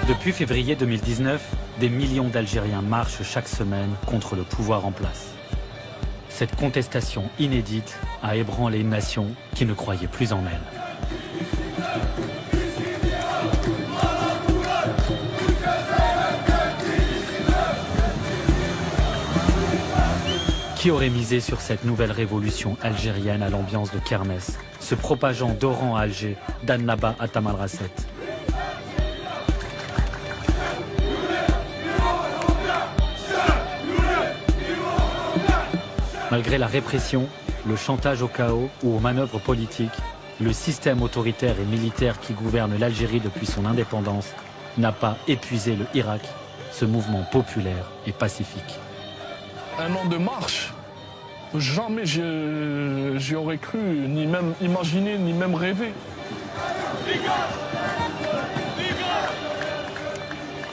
Depuis février 2019, des millions d'Algériens marchent chaque semaine contre le pouvoir en place. Cette contestation inédite a ébranlé une nation qui ne croyait plus en elle. Qui aurait misé sur cette nouvelle révolution algérienne à l'ambiance de kermesse, se propageant d'Oran à Alger, d'Annaba à Tamanrasset? Malgré la répression, le chantage au chaos ou aux manœuvres politiques, le système autoritaire et militaire qui gouverne l'Algérie depuis son indépendance n'a pas épuisé le Hirak, ce mouvement populaire et pacifique. Un an de marche, jamais j'y aurais cru, ni même imaginé, ni même rêvé.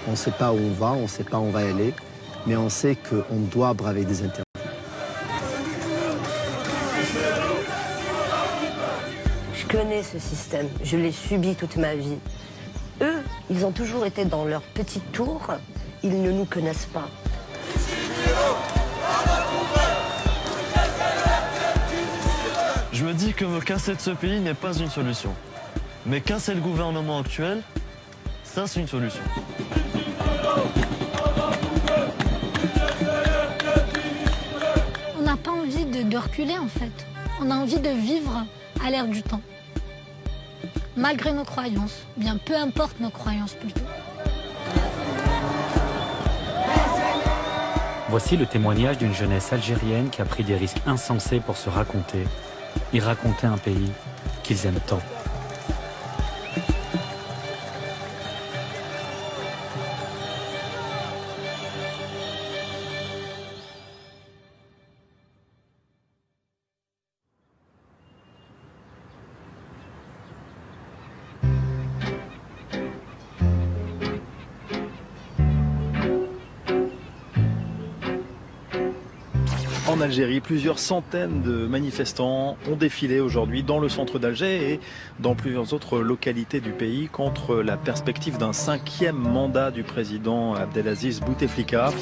On ne sait pas où on va, on ne sait pas où on va aller, mais on sait qu'on doit braver des interdits. Je connais ce système, je l'ai subi toute ma vie. Eux, ils ont toujours été dans leur petite tour, ils ne nous connaissent pas. Je me dis que casser de ce pays n'est pas une solution. Mais casser le gouvernement actuel, ça c'est une solution. On n'a pas envie de reculer en fait. On a envie de vivre à l'ère du temps. Malgré nos croyances, bien peu importe nos croyances plutôt. Voici le témoignage d'une jeunesse algérienne qui a pris des risques insensés pour se raconter et raconter un pays qu'ils aiment tant. En Algérie, plusieurs centaines de manifestants ont défilé aujourd'hui dans le centre d'Alger et dans plusieurs autres localités du pays contre la perspective d'un 5e mandat du président Abdelaziz Bouteflika.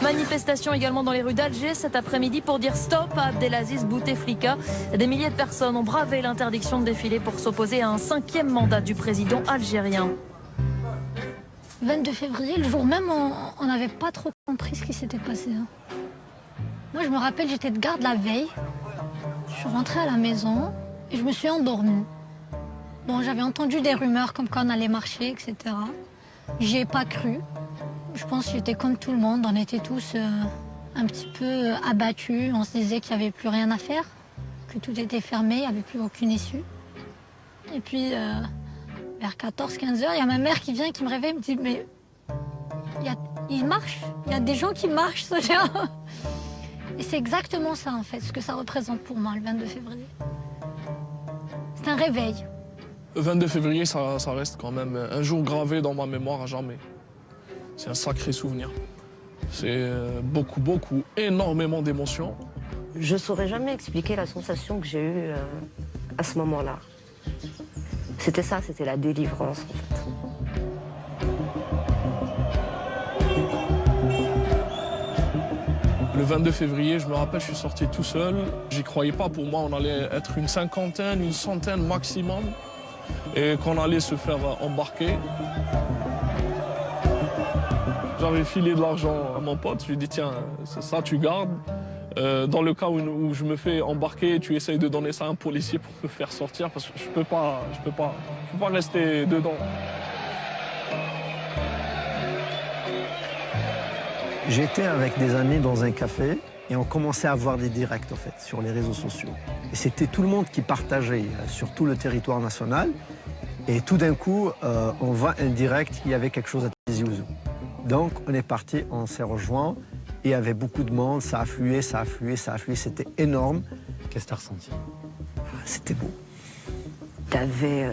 Manifestation également dans les rues d'Alger cet après-midi pour dire stop à Abdelaziz Bouteflika. Des milliers de personnes ont bravé l'interdiction de défiler pour s'opposer à un 5e mandat du président algérien. 22 février, le jour même, on n'avait pas trop compris ce qui s'était passé. Moi, je me rappelle, j'étais de garde la veille. Je suis rentrée à la maison et je me suis endormie. Bon, j'avais entendu des rumeurs comme quoi on allait marcher, etc. J'y ai pas cru. Je pense que j'étais comme tout le monde. On était tous un petit peu abattus. On se disait qu'il n'y avait plus rien à faire, que tout était fermé, il n'y avait plus aucune issue. Et puis, vers 14-15 heures, il y a ma mère qui vient, qui me réveille, me dit « Mais il marche, il y a des gens qui marchent, Sonia !» Et c'est exactement ça, en fait, ce que ça représente pour moi, le 22 février. C'est un réveil. Le 22 février, ça reste quand même un jour gravé dans ma mémoire à jamais. C'est un sacré souvenir. C'est beaucoup, énormément d'émotions. Je ne saurais jamais expliquer la sensation que j'ai eue à ce moment-là. C'était ça, c'était la délivrance, en fait. Le 22 février, je me rappelle, je suis sorti tout seul. J'y croyais pas. Pour moi, on allait être une cinquantaine, une centaine maximum. Et qu'on allait se faire embarquer. J'avais filé de l'argent à mon pote. Je lui ai dit, tiens, ça, tu gardes. Dans le cas où je me fais embarquer, tu essayes de donner ça à un policier pour me faire sortir. Parce que je peux pas rester dedans. J'étais avec des amis dans un café et on commençait à avoir des directs en fait sur les réseaux sociaux. Et c'était tout le monde qui partageait sur tout le territoire national. Et tout d'un coup, on voit un direct qui avait quelque chose à Tizi Ouzou. Donc on est parti, on s'est rejoints et il y avait beaucoup de monde, ça affluait, c'était énorme. Qu'est-ce que tu as ressenti? C'était beau. T'avais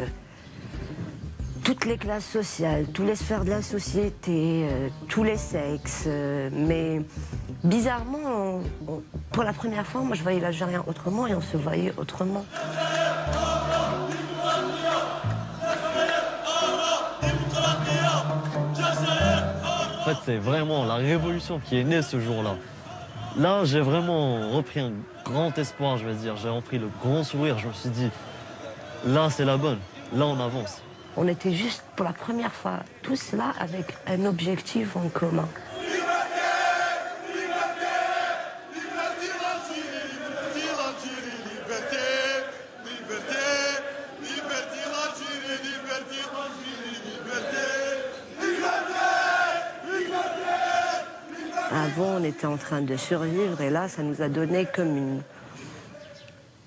toutes les classes sociales, toutes les sphères de la société, tous les sexes, mais bizarrement, pour la première fois, moi je voyais l'Algérien autrement et on se voyait autrement. En fait, c'est vraiment la révolution qui est née ce jour-là. Là, j'ai vraiment repris un grand espoir, je vais dire. J'ai repris le grand sourire. Je me suis dit, là, c'est la bonne. Là, on avance. On était juste pour la première fois tous là avec un objectif en commun. Avant, on était en train de survivre et là, ça nous a donné comme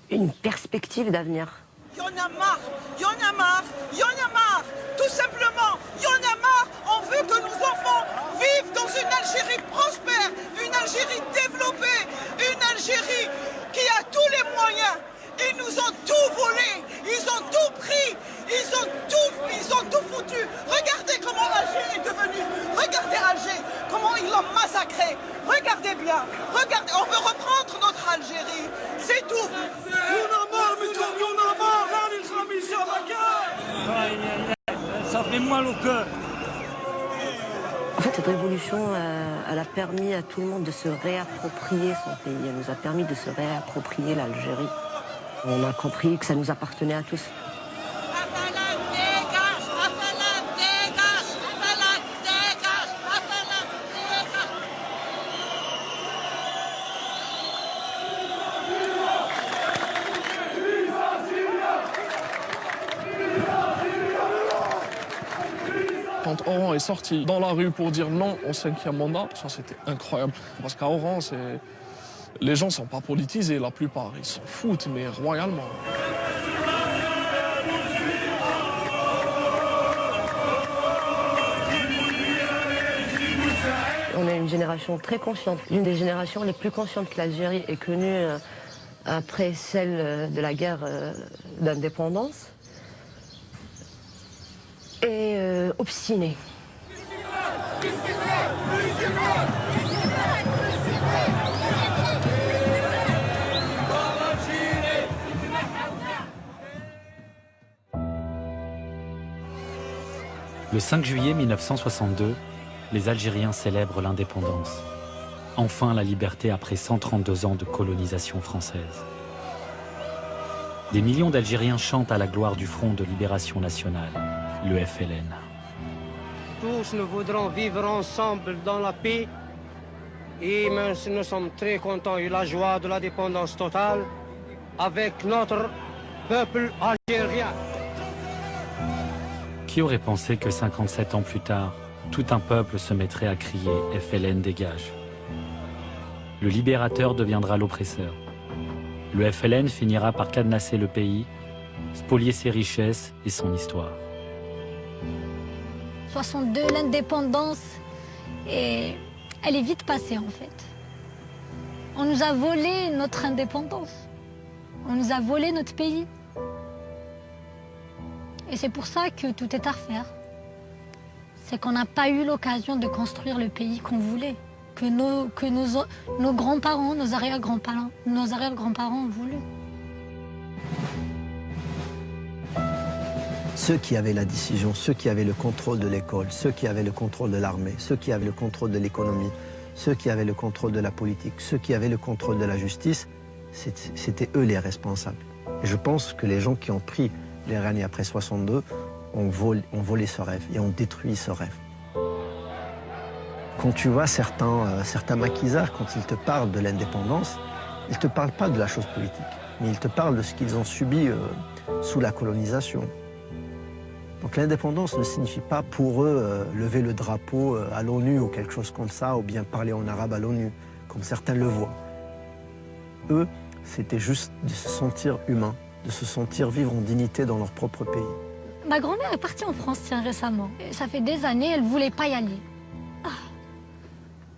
une perspective d'avenir. Il y en a marre, il y en a marre, il y en a marre, tout simplement, il y en a marre. On veut que nos enfants vivent dans une Algérie prospère, une Algérie développée, une Algérie qui a tous les moyens. Ils nous ont tout volé, ils ont tout pris, ils ont tout foutu. Regardez comment Alger est devenu, regardez Alger, comment ils l'ont massacré. Regardez bien, regardez, on veut reprendre notre Algérie, c'est tout. Ça fait mal au cœur. En fait, cette révolution, elle a permis à tout le monde de se réapproprier son pays. Elle nous a permis de se réapproprier l'Algérie. On a compris que ça nous appartenait à tous. Quand Oran est sorti dans la rue pour dire non au 5e mandat, ça c'était incroyable. Parce qu'à Oran, les gens ne sont pas politisés, la plupart. Ils s'en foutent, mais royalement. On est une génération très consciente, l'une des générations les plus conscientes que l'Algérie ait connue après celle de la guerre d'indépendance. Et obstinée. Le 5 juillet 1962, les Algériens célèbrent l'indépendance. Enfin la liberté après 132 ans de colonisation française. Des millions d'Algériens chantent à la gloire du Front de Libération Nationale, le FLN. Tous nous voudrons vivre ensemble dans la paix et nous sommes très contents et la joie de l'indépendance totale avec notre peuple algérien. Qui aurait pensé que 57 ans plus tard, tout un peuple se mettrait à crier « FLN dégage ». Le libérateur deviendra l'oppresseur. Le FLN finira par cadenasser le pays, spolier ses richesses et son histoire. 62, l'indépendance, et elle est vite passée en fait. On nous a volé notre indépendance. On nous a volé notre pays. Et c'est pour ça que tout est à refaire. C'est qu'on n'a pas eu l'occasion de construire le pays qu'on voulait, que nos grands-parents, nos arrière-grands-parents ont voulu. Ceux qui avaient la décision, ceux qui avaient le contrôle de l'école, ceux qui avaient le contrôle de l'armée, ceux qui avaient le contrôle de l'économie, ceux qui avaient le contrôle de la politique, ceux qui avaient le contrôle de la justice, c'était eux les responsables. Et je pense que les gens qui ont pris les rênes après 62 ont volé ce rêve et ont détruit ce rêve. Quand tu vois certains maquisards, quand ils te parlent de l'indépendance, ils ne te parlent pas de la chose politique, mais ils te parlent de ce qu'ils ont subi sous la colonisation. Donc l'indépendance ne signifie pas pour eux lever le drapeau à l'ONU ou quelque chose comme ça, ou bien parler en arabe à l'ONU, comme certains le voient. Eux, c'était juste de se sentir humain, de se sentir vivre en dignité dans leur propre pays. Ma grand-mère est partie en France récemment. Et ça fait des années, elle ne voulait pas y aller.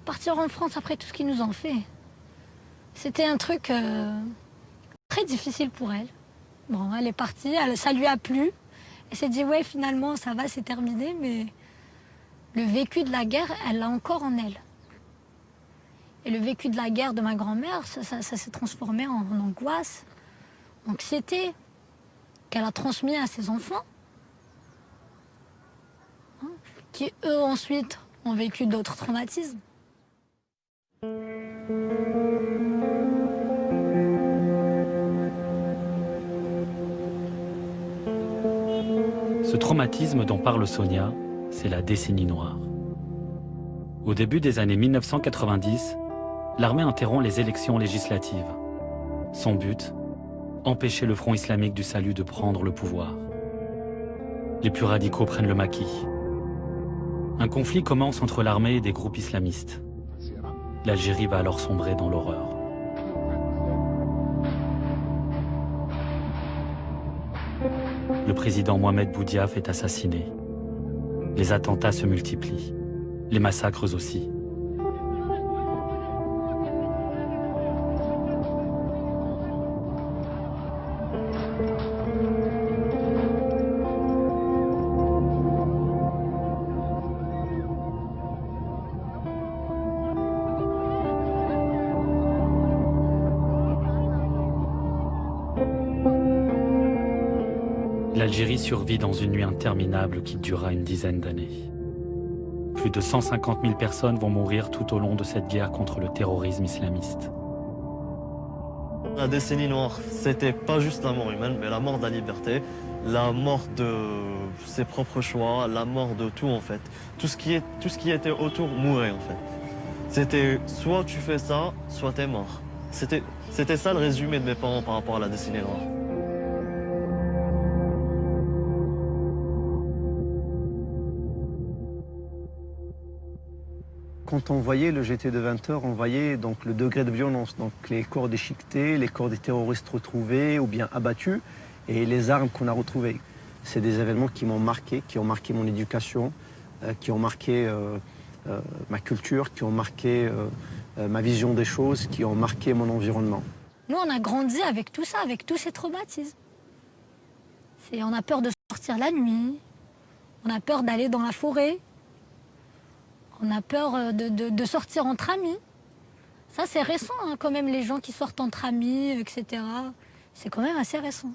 Partir en France après tout ce qu'ils nous ont fait, c'était un truc très difficile pour elle. Bon, elle est partie, ça lui a plu. Elle s'est dit, ouais, finalement, ça va, c'est terminé, mais le vécu de la guerre, elle l'a encore en elle. Et le vécu de la guerre de ma grand-mère, ça s'est transformé en angoisse, anxiété, qu'elle a transmis à ses enfants, hein, qui, eux, ensuite, ont vécu d'autres traumatismes. Ce traumatisme dont parle Sonia, c'est la décennie noire. Au début des années 1990, l'armée interrompt les élections législatives. Son but, empêcher le Front islamique du salut de prendre le pouvoir. Les plus radicaux prennent le maquis. Un conflit commence entre l'armée et des groupes islamistes. L'Algérie va alors sombrer dans l'horreur. Le président Mohamed Boudiaf est assassiné. Les attentats se multiplient. Les massacres aussi. L'Algérie survit dans une nuit interminable qui durera une dizaine d'années. Plus de 150 000 personnes vont mourir tout au long de cette guerre contre le terrorisme islamiste. La décennie noire, c'était pas juste la mort humaine, mais la mort de la liberté, la mort de ses propres choix, la mort de tout en fait. Tout ce qui était autour mourait en fait. C'était soit tu fais ça, soit t'es mort. C'était ça le résumé de mes parents par rapport à la décennie noire. Quand on voyait le GT de 20 heures, on voyait donc le degré de violence, donc les corps déchiquetés, les corps des terroristes retrouvés ou bien abattus et les armes qu'on a retrouvées. C'est des événements qui m'ont marqué, qui ont marqué mon éducation, qui ont marqué ma culture, qui ont marqué ma vision des choses, qui ont marqué mon environnement. Nous, on a grandi avec tout ça, avec tous ces traumatismes. On a peur de sortir la nuit, on a peur d'aller dans la forêt. On a peur de sortir entre amis. Ça, c'est récent, hein, quand même, les gens qui sortent entre amis, etc. C'est quand même assez récent.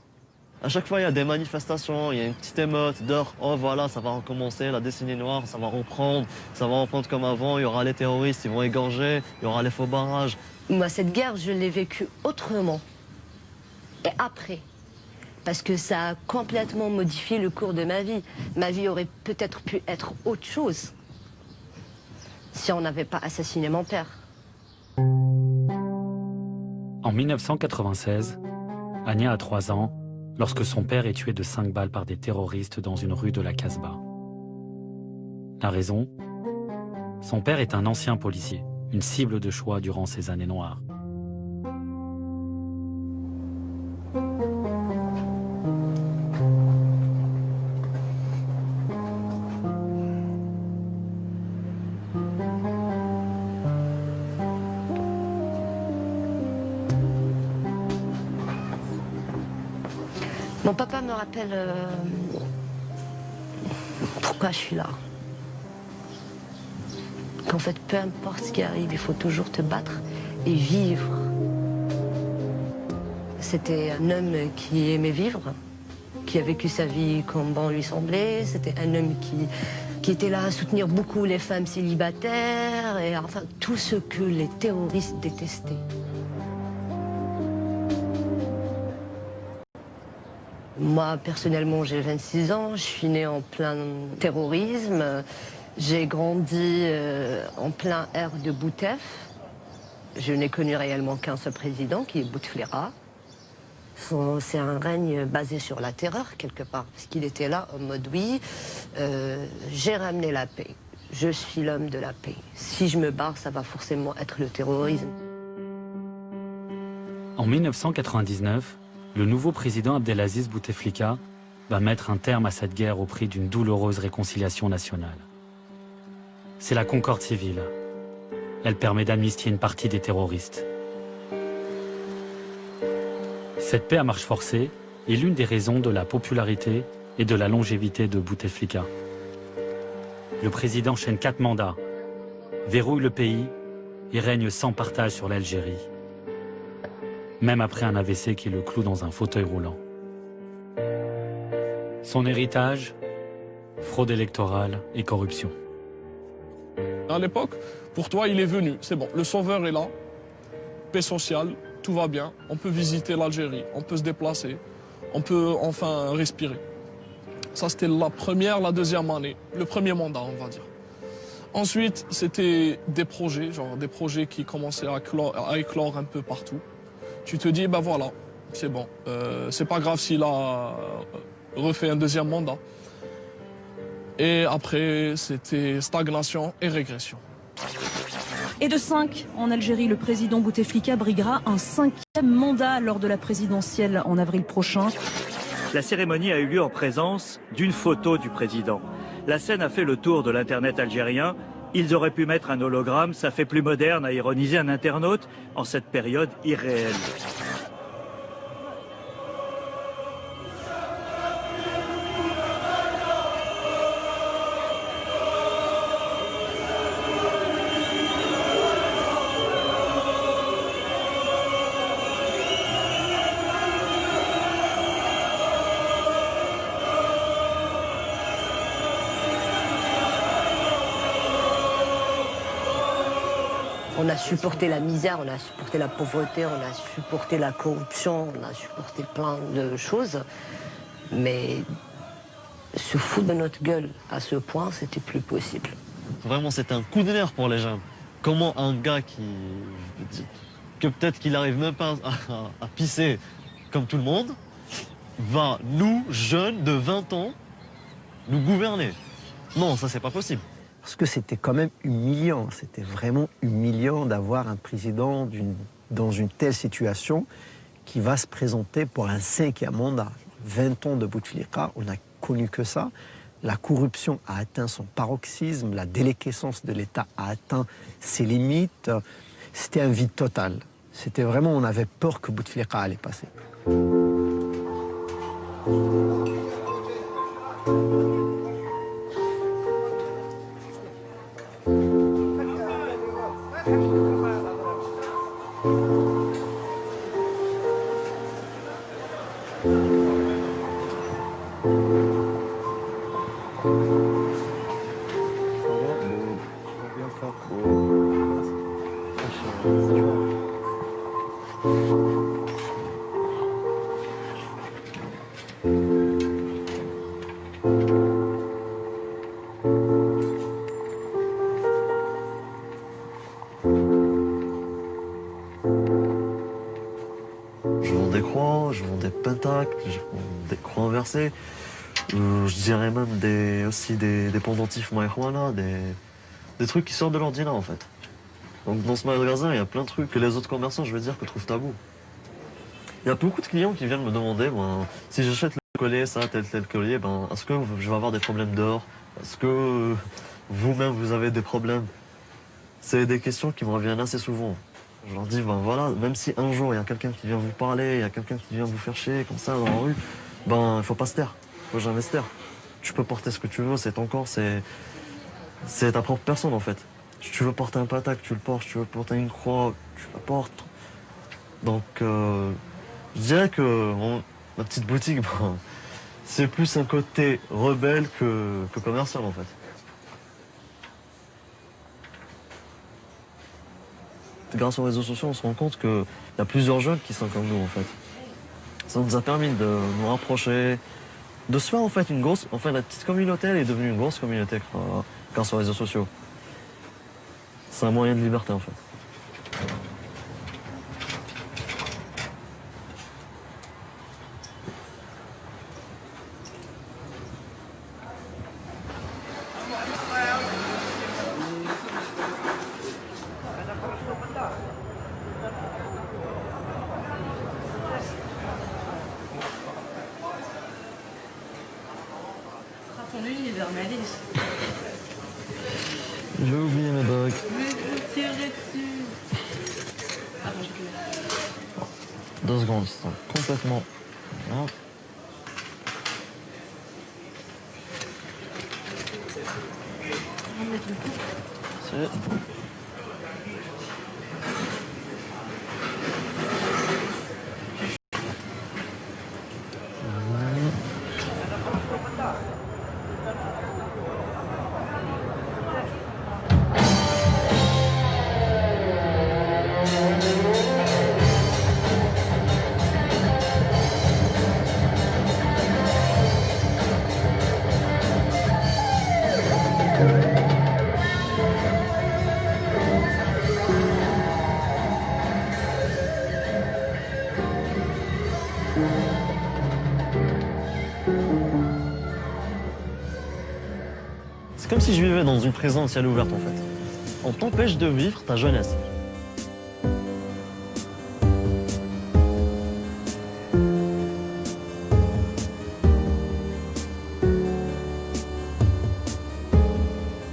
À chaque fois, il y a des manifestations, il y a une petite émeute d'heure. Oh voilà, ça va recommencer, la décennie noire, ça va reprendre comme avant. Il y aura les terroristes, ils vont égorger, il y aura les faux barrages. Moi, cette guerre, je l'ai vécue autrement. Et après. Parce que ça a complètement modifié le cours de ma vie. Ma vie aurait peut-être pu être autre chose si on n'avait pas assassiné mon père. En 1996, Ania a 3 ans lorsque son père est tué de 5 balles par des terroristes dans une rue de la Casbah. La raison ? Son père est un ancien policier, une cible de choix durant ces années noires. Mon papa me rappelle pourquoi je suis là. Qu'en fait, peu importe ce qui arrive, il faut toujours te battre et vivre. C'était un homme qui aimait vivre, qui a vécu sa vie comme bon lui semblait. C'était un homme qui était là à soutenir beaucoup les femmes célibataires et enfin tout ce que les terroristes détestaient. Moi, personnellement, j'ai 26 ans, je suis née en plein terrorisme. J'ai grandi en plein air de Boutef. Je n'ai connu réellement qu'un seul président, qui est Bouteflika. C'est un règne basé sur la terreur, quelque part, parce qu'il était là en mode oui, j'ai ramené la paix. Je suis l'homme de la paix. Si je me barre, ça va forcément être le terrorisme. En 1999, le nouveau président Abdelaziz Bouteflika va mettre un terme à cette guerre au prix d'une douloureuse réconciliation nationale. C'est la concorde civile. Elle permet d'amnistier une partie des terroristes. Cette paix à marche forcée est l'une des raisons de la popularité et de la longévité de Bouteflika. Le président enchaîne 4 mandats, verrouille le pays et règne sans partage sur l'Algérie. Même après un AVC qui le cloue dans un fauteuil roulant. Son héritage, fraude électorale et corruption. À l'époque, pour toi, il est venu, c'est bon, le sauveur est là, paix sociale, tout va bien, on peut visiter l'Algérie, on peut se déplacer, on peut enfin respirer. Ça, c'était la première, la deuxième année, le premier mandat, on va dire. Ensuite, c'était des projets, genre des projets qui commençaient à éclore un peu partout. Tu te dis, ben voilà, c'est bon, c'est pas grave s'il a refait un deuxième mandat. Et après, c'était stagnation et régression. Et de 5 en Algérie, le président Bouteflika briguera un 5e mandat lors de la présidentielle en avril prochain. La cérémonie a eu lieu en présence d'une photo du président. La scène a fait le tour de l'internet algérien. Ils auraient pu mettre un hologramme, ça fait plus moderne, a ironisé un internaute en cette période irréelle. On a supporté la misère, on a supporté la pauvreté, on a supporté la corruption, on a supporté plein de choses. Mais se foutre de notre gueule à ce point, c'était plus possible. Vraiment, c'était un coup de nerf pour les jeunes. Comment un gars que peut-être qu'il n'arrive même pas à pisser comme tout le monde, va, nous, jeunes de 20 ans, nous gouverner? Non, ça, c'est pas possible. Parce que c'était quand même humiliant, c'était vraiment humiliant d'avoir un président dans une telle situation qui va se présenter pour un 5e mandat. 20 ans de Bouteflika, on n'a connu que ça. La corruption a atteint son paroxysme, la déliquescence de l'État a atteint ses limites. C'était un vide total. C'était vraiment, on avait peur que Bouteflika allait passer. Je vends des croix, je vends des pentacles, je vends des croix inversées. Je dirais même aussi des pendentifs marijuana, des trucs qui sortent de l'ordinaire en fait. Donc dans ce magasin, il y a plein de trucs que les autres commerçants, je veux dire, que trouvent tabou. Il y a beaucoup de clients qui viennent me demander, si j'achète le collier, ça, tel collier, est-ce que je vais avoir des problèmes dehors? Est-ce que vous-même, vous avez des problèmes? C'est des questions qui me reviennent assez souvent. Je leur dis, voilà, même si un jour il y a quelqu'un qui vient vous parler, il y a quelqu'un qui vient vous faire chier comme ça dans la rue, il faut pas se taire, faut jamais se taire. Tu peux porter ce que tu veux, c'est ton corps, c'est ta propre personne en fait. Si tu veux porter un patac, tu le portes, si tu veux porter une croix, tu la portes. Donc je dirais que ma petite boutique, c'est plus un côté rebelle que commercial en fait. Grâce aux réseaux sociaux, on se rend compte qu'il y a plusieurs jeunes qui sont comme nous en fait. Ça nous a permis de nous rapprocher, de se faire en fait la petite communauté elle est devenue une grosse communauté grâce aux réseaux sociaux. C'est un moyen de liberté en fait. J'ai oublié mes bagues. Deux secondes, ils sont complètement... Hop. C'est... C'est comme si je vivais dans une prison à ciel ouvert en fait. On t'empêche de vivre ta jeunesse.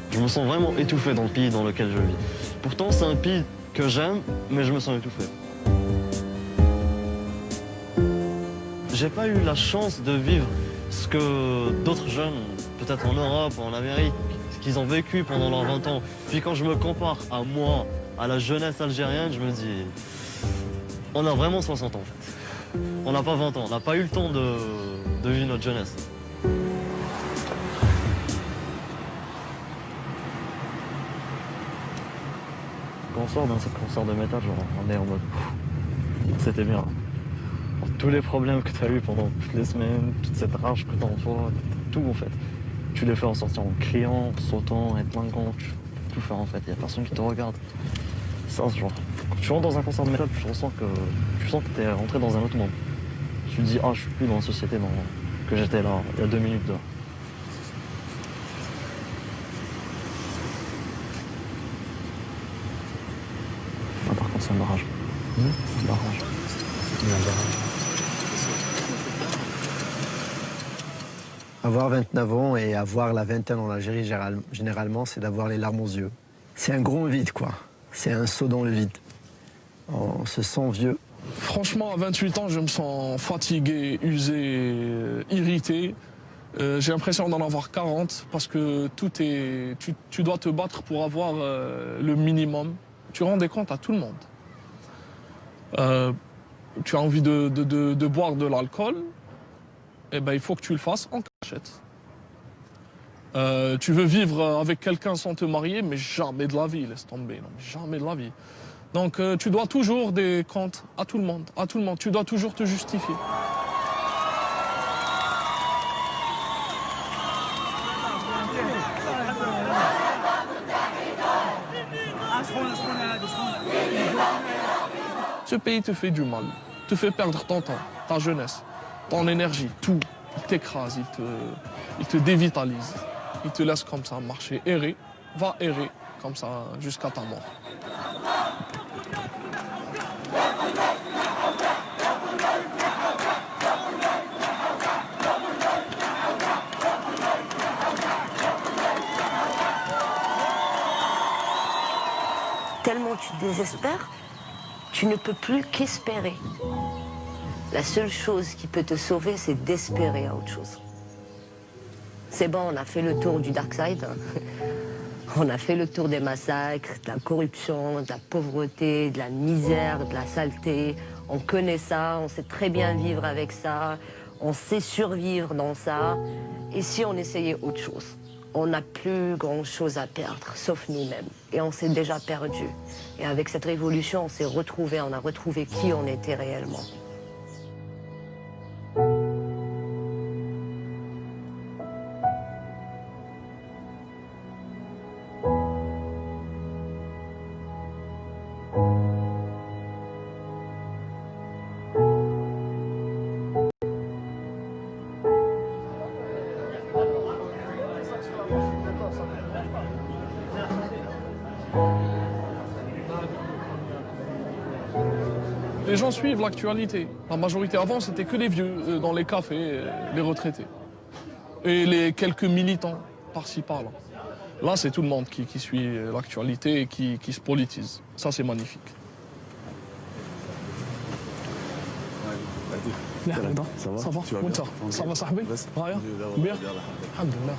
Je me sens vraiment étouffé dans le pays dans lequel je vis. Pourtant, c'est un pays que j'aime, mais je me sens étouffé. J'ai pas eu la chance de vivre ce que d'autres jeunes, peut-être en Europe ou en Amérique, ce qu'ils ont vécu pendant leurs 20 ans. Puis quand je me compare à moi, à la jeunesse algérienne, je me dis, on a vraiment 60 ans en fait. On n'a pas 20 ans, on n'a pas eu le temps de vivre notre jeunesse. Quand on sort d'un concert de métal, genre, on est en mode, c'était bien. Tous les problèmes que tu as eu pendant toutes les semaines, toute cette rage que tu as en toi, tout en fait. Tu les fais en sortir en criant, en sautant, en plingant, tu peux tout faire en fait. Il n'y a personne qui te regarde. Ça, genre, quand tu rentres dans un concert de métal, tu sens que tu es rentré dans un autre monde. Tu te dis, ah, je suis plus dans la société que j'étais là, il y a 2 minutes dehors. Ah, par contre, c'est un barrage. C'est un barrage. Il y a un barrage. Avoir 29 ans et avoir la vingtaine en Algérie, généralement, c'est d'avoir les larmes aux yeux. C'est un gros vide, quoi. C'est un saut dans le vide. On se sent vieux. Franchement, à 28 ans, je me sens fatigué, usé, irrité. J'ai l'impression d'en avoir 40 parce que tu dois te battre pour avoir le minimum. Tu rends des comptes à tout le monde. Tu as envie de boire de l'alcool, eh ben, il faut que tu le fasses en cachette. Tu veux vivre avec quelqu'un sans te marier, mais jamais de la vie, laisse tomber, non, jamais de la vie. Donc tu dois toujours des comptes à tout le monde, tu dois toujours te justifier. Ce pays te fait du mal, te fait perdre ton temps, ta jeunesse, ton énergie, tout. Il t'écrase, il te dévitalise. Il te laisse comme ça marcher, errer, va errer comme ça jusqu'à ta mort. Tellement tu désespères, tu ne peux plus qu'espérer. La seule chose qui peut te sauver, c'est d'espérer à autre chose. C'est bon, on a fait le tour du dark side. On a fait le tour des massacres, de la corruption, de la pauvreté, de la misère, de la saleté. On connaît ça, on sait très bien vivre avec ça, on sait survivre dans ça. Et si on essayait autre chose? On n'a plus grand-chose à perdre, sauf nous-mêmes. Et on s'est déjà perdu. Et avec cette révolution, on s'est retrouvés, on a retrouvé qui on était réellement. Les gens suivent l'actualité. La majorité avant, c'était que les vieux dans les cafés, les retraités. Et les quelques militants par-ci, par-là. Là, c'est tout le monde qui suit l'actualité et qui se politise. Ça, c'est magnifique. Ça va? Ça va? Tu vas bien? Ça va, Sahbi? Raya? Bien? Alhamdulillah.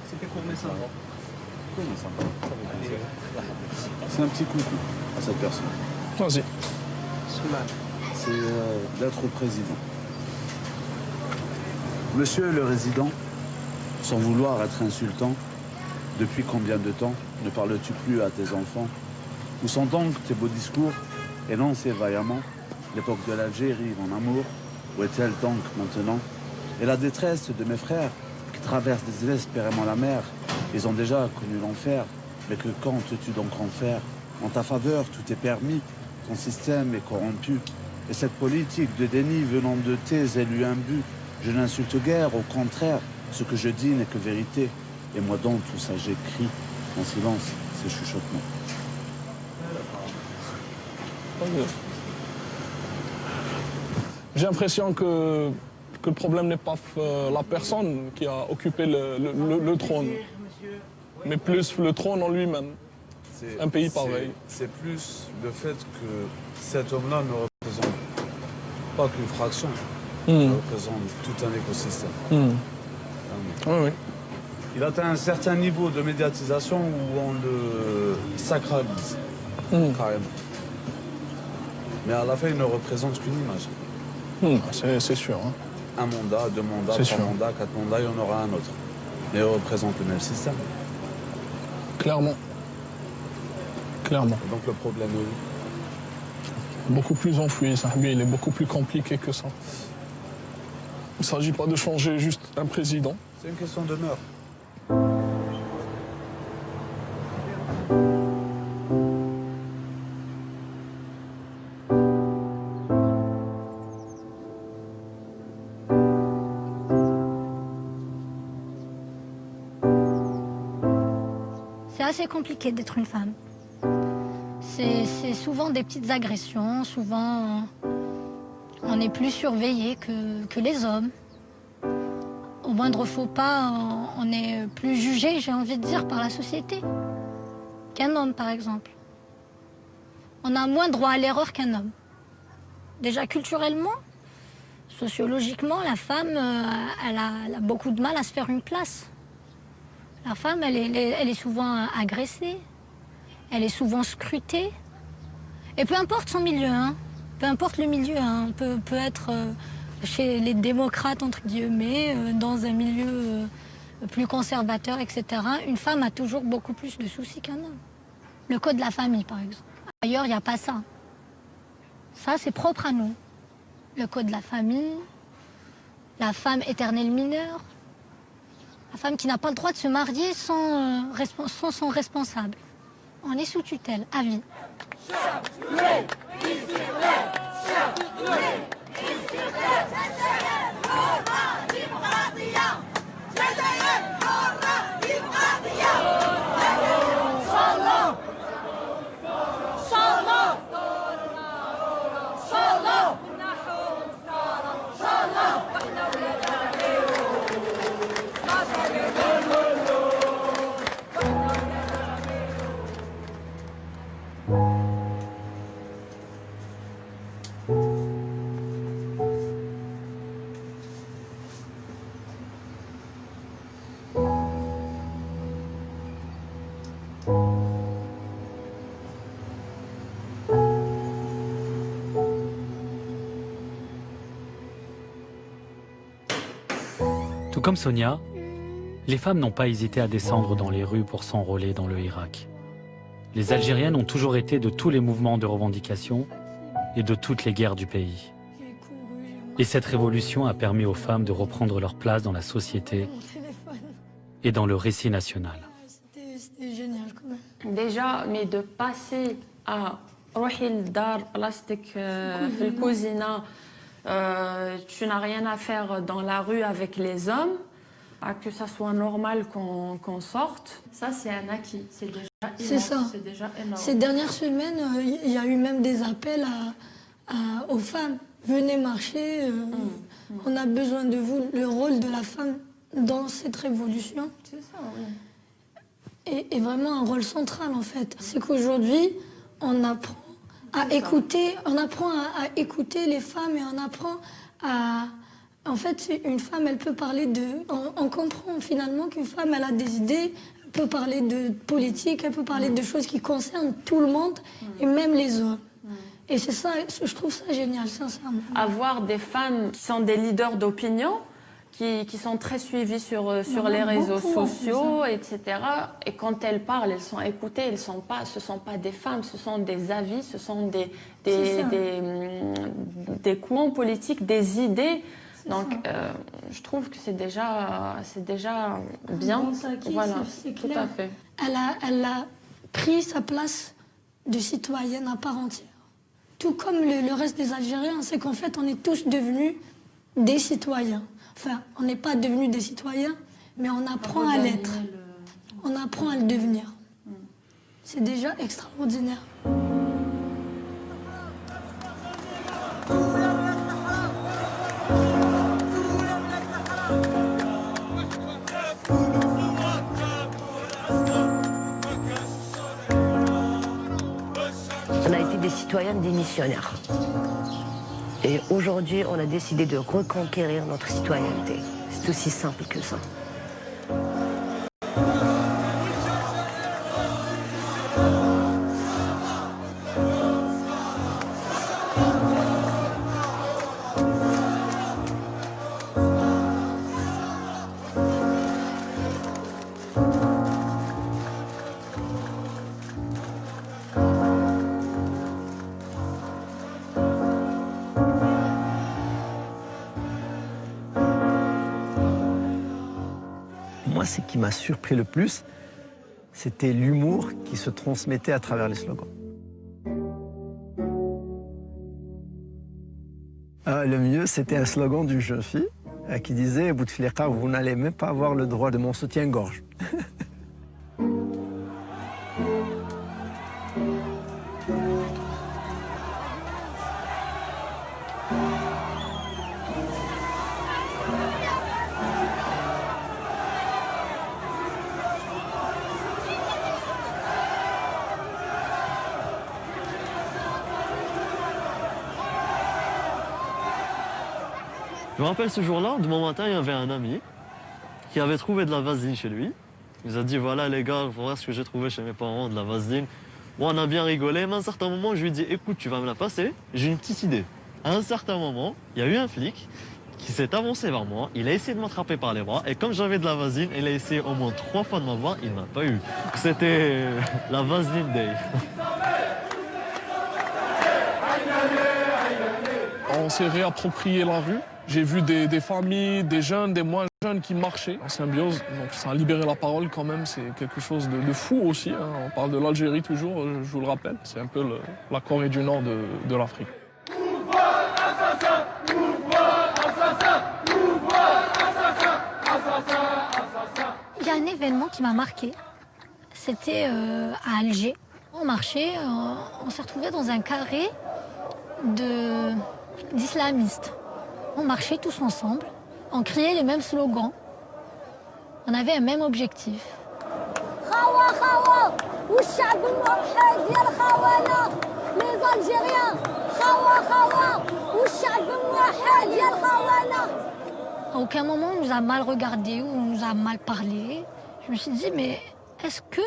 C'était pour mes savants. Comment ça va? C'est un petit coucou à cette personne. Vas-y. C'est d'être au président. Monsieur le résident, sans vouloir être insultant, depuis combien de temps ne parles-tu plus à tes enfants? Où sont donc tes beaux discours énoncés vaillamment? L'époque de l'Algérie, mon amour, où est-elle donc maintenant? Et la détresse de mes frères qui traversent désespérément la mer, ils ont déjà connu l'enfer, mais que comptes-tu donc en faire? En ta faveur, tout est permis, ton système est corrompu, et cette politique de déni venant de tes élus imbus Je n'insulte guère, au contraire, ce que je dis n'est que vérité. Et moi donc, tout ça, j'écris en silence, ces chuchotements. J'ai l'impression que le problème n'est pas la personne qui a occupé le trône, mais plus le trône en lui-même. Un pays pareil. C'est plus le fait que cet homme-là ne représente pas qu'une fraction, il représente tout un écosystème. Oui. Il atteint un certain niveau de médiatisation où on le sacralise, carrément. Mais à la fin, il ne représente qu'une image. C'est sûr. Hein. Un mandat, 2 mandats, 3 mandats, 4 mandats, il y en aura un autre. Mais il représente le même système. Clairement. Clairement. Et donc le problème est où? Beaucoup plus enfoui, ça. Il est beaucoup plus compliqué que ça. Il ne s'agit pas de changer juste un président. C'est une question de mœurs. C'est assez compliqué d'être une femme. C'est souvent des petites agressions, souvent on est plus surveillé que les hommes. Au moindre faux pas, on est plus jugé, j'ai envie de dire, par la société qu'un homme, par exemple. On a moins droit à l'erreur qu'un homme. Déjà culturellement, sociologiquement, la femme, elle a beaucoup de mal à se faire une place. La femme, elle est souvent agressée, elle est souvent scrutée. Et peu importe son milieu, hein, peu importe le milieu, hein, on peut être chez les démocrates, entre guillemets, dans un milieu plus conservateur, etc. Une femme a toujours beaucoup plus de soucis qu'un homme. Le code de la famille, par exemple. Ailleurs, il n'y a pas ça. Ça, c'est propre à nous. Le code de la famille, la femme éternelle mineure, la femme qui n'a pas le droit de se marier sans son responsable. On est sous tutelle, à vie. Tout comme Sonia, les femmes n'ont pas hésité à descendre dans les rues pour s'enrôler dans le Irak. Les Algériennes ont toujours été de tous les mouvements de revendication et de toutes les guerres du pays. Et cette révolution a permis aux femmes de reprendre leur place dans la société et dans le récit national. C'était génial quand même. Déjà, mais de passer à Rohil Dar, Plastic, Cousina, tu n'as rien à faire dans la rue avec les hommes, à que ça soit normal qu'on sorte, ça c'est un acquis, c'est déjà énorme. C'est ça. C'est déjà énorme. Ces dernières semaines, il y a eu même des appels aux femmes. Venez marcher, on a besoin de vous. Le rôle de la femme dans cette révolution. C'est ça, oui. Et vraiment un rôle central en fait. C'est qu'aujourd'hui, on apprend à écouter, écouter les femmes et on apprend à... En fait, une femme, elle peut parler de... On comprend finalement qu'une femme, elle a des idées, elle peut parler de politique, elle peut parler de choses qui concernent tout le monde et même les hommes. Et c'est ça, je trouve ça génial, sincèrement. Avoir des femmes qui sont des leaders d'opinion, qui sont très suivies sur les réseaux sociaux, etc. Et quand elles parlent, elles sont écoutées. Ce ne sont pas des femmes, ce sont des avis, ce sont des courants politiques, des idées. Donc, je trouve que c'est déjà bien. Voilà, tout à fait. Elle a pris sa place de citoyenne à part entière. Tout comme le reste des Algériens, c'est qu'en fait, on est tous devenus des citoyens. Enfin, on n'est pas devenus des citoyens, mais on apprend à l'être. On apprend à le devenir. C'est déjà extraordinaire. On a été des citoyens démissionnaires. Et aujourd'hui, on a décidé de reconquérir notre citoyenneté. C'est aussi simple que ça. Moi, ce qui m'a surpris le plus, c'était l'humour qui se transmettait à travers les slogans. Le mieux, c'était un slogan d'une jeune fille qui disait « Bouteflika, vous n'allez même pas avoir le droit de mon soutien-gorge ». Je me rappelle ce jour-là, de mon matin, il y avait un ami qui avait trouvé de la vaseline chez lui. Il nous a dit, voilà les gars, voilà ce que j'ai trouvé chez mes parents, de la vaseline. Moi, on a bien rigolé, mais à un certain moment, je lui ai dit, écoute, tu vas me la passer, j'ai une petite idée. À un certain moment, il y a eu un flic qui s'est avancé vers moi, il a essayé de m'attraper par les bras, et comme j'avais de la vaseline, il a essayé au moins 3 fois de m'avoir, il ne m'a pas eu. C'était la vaseline day. On s'est réapproprié la rue. J'ai vu des familles, des jeunes, des moins jeunes qui marchaient en symbiose. Donc ça a libéré la parole quand même, c'est quelque chose de fou aussi. Hein. On parle de l'Algérie toujours, je vous le rappelle. C'est un peu la Corée du Nord de l'Afrique. Il y a un événement qui m'a marqué. C'était à Alger. On marchait, on s'est retrouvés dans un carré d'islamistes. On marchait tous ensemble, on criait les mêmes slogans. On avait un même objectif. Les Algériens, À aucun moment on nous a mal regardés ou on nous a mal parlé. Je me suis dit, mais est-ce que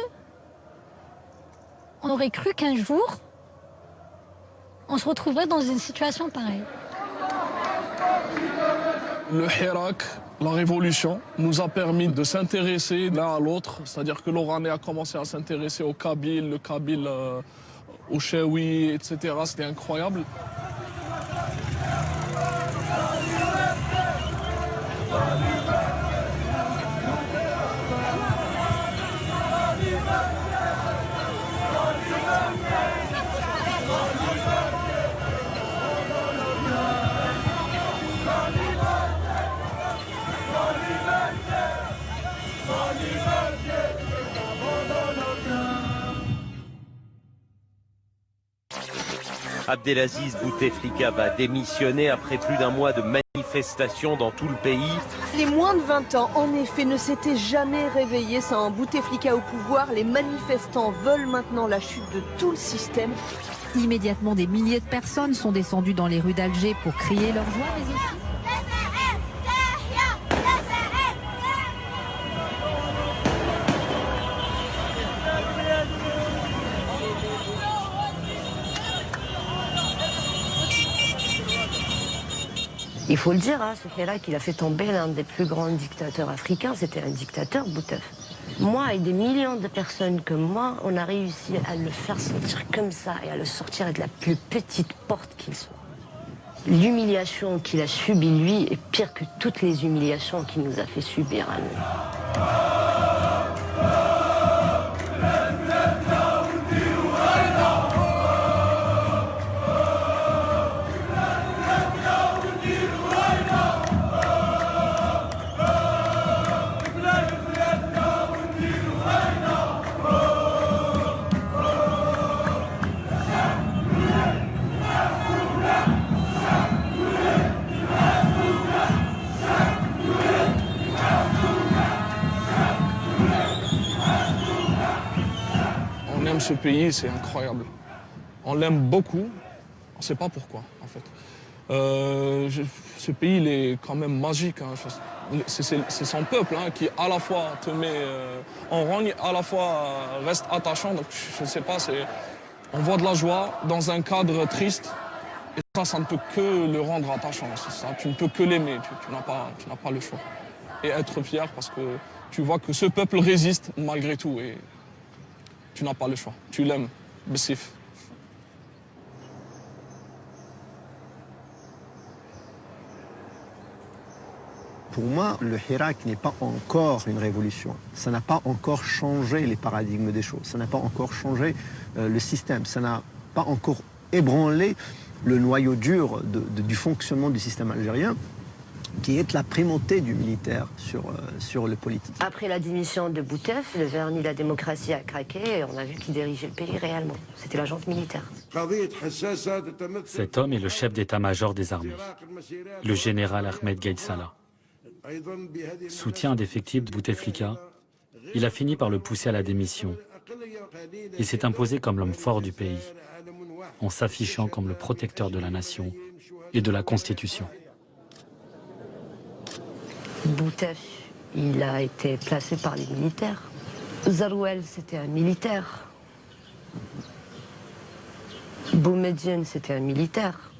on aurait cru qu'un jour on se retrouverait dans une situation pareille? Le Hirak, la révolution, nous a permis de s'intéresser l'un à l'autre. C'est-à-dire que l'Oranais a commencé à s'intéresser au Kabyle, le Kabyle au Chewi, etc. C'était incroyable. Abdelaziz Bouteflika va démissionner après plus d'un mois de manifestations dans tout le pays. Les moins de 20 ans, en effet, ne s'étaient jamais réveillés sans Bouteflika au pouvoir. Les manifestants veulent maintenant la chute de tout le système. Immédiatement, des milliers de personnes sont descendues dans les rues d'Alger pour crier leur joie, mais aussi... Il faut le dire, hein, ce Hirak, il a fait tomber l'un des plus grands dictateurs africains. C'était un dictateur, Boutef. Moi et des millions de personnes comme moi, on a réussi à le faire sortir comme ça et à le sortir de la plus petite porte qu'il soit. L'humiliation qu'il a subie, lui, est pire que toutes les humiliations qu'il nous a fait subir à nous. ce pays, c'est incroyable. On l'aime beaucoup, on ne sait pas pourquoi, en fait. Ce pays, il est quand même magique. Hein. C'est son peuple hein, qui, à la fois, te met en rogne, à la fois reste attachant. Donc, je ne sais pas, on voit de la joie dans un cadre triste. Et ça ne peut que le rendre attachant. Ça, tu ne peux que l'aimer, tu n'as pas le choix. Et être fier parce que tu vois que ce peuple résiste malgré tout. Et tu n'as pas le choix. Tu l'aimes. Bessif. Pour moi, le Hirak n'est pas encore une révolution. Ça n'a pas encore changé les paradigmes des choses. Ça n'a pas encore changé le système. Ça n'a pas encore ébranlé le noyau dur du fonctionnement du système algérien, qui est la primauté du militaire sur le politique. Après la démission de Boutef, le vernis de la démocratie a craqué et on a vu qui dirigeait le pays réellement. C'était la junte militaire. Cet homme est le chef d'état-major des armées, le général Ahmed Gaïd Salah. Soutien indéfectible de Bouteflika, il a fini par le pousser à la démission. Il s'est imposé comme l'homme fort du pays, en s'affichant comme le protecteur de la nation et de la Constitution. Boutef, il a été placé par les militaires. Zarouel, c'était un militaire. Boumediene, c'était un militaire.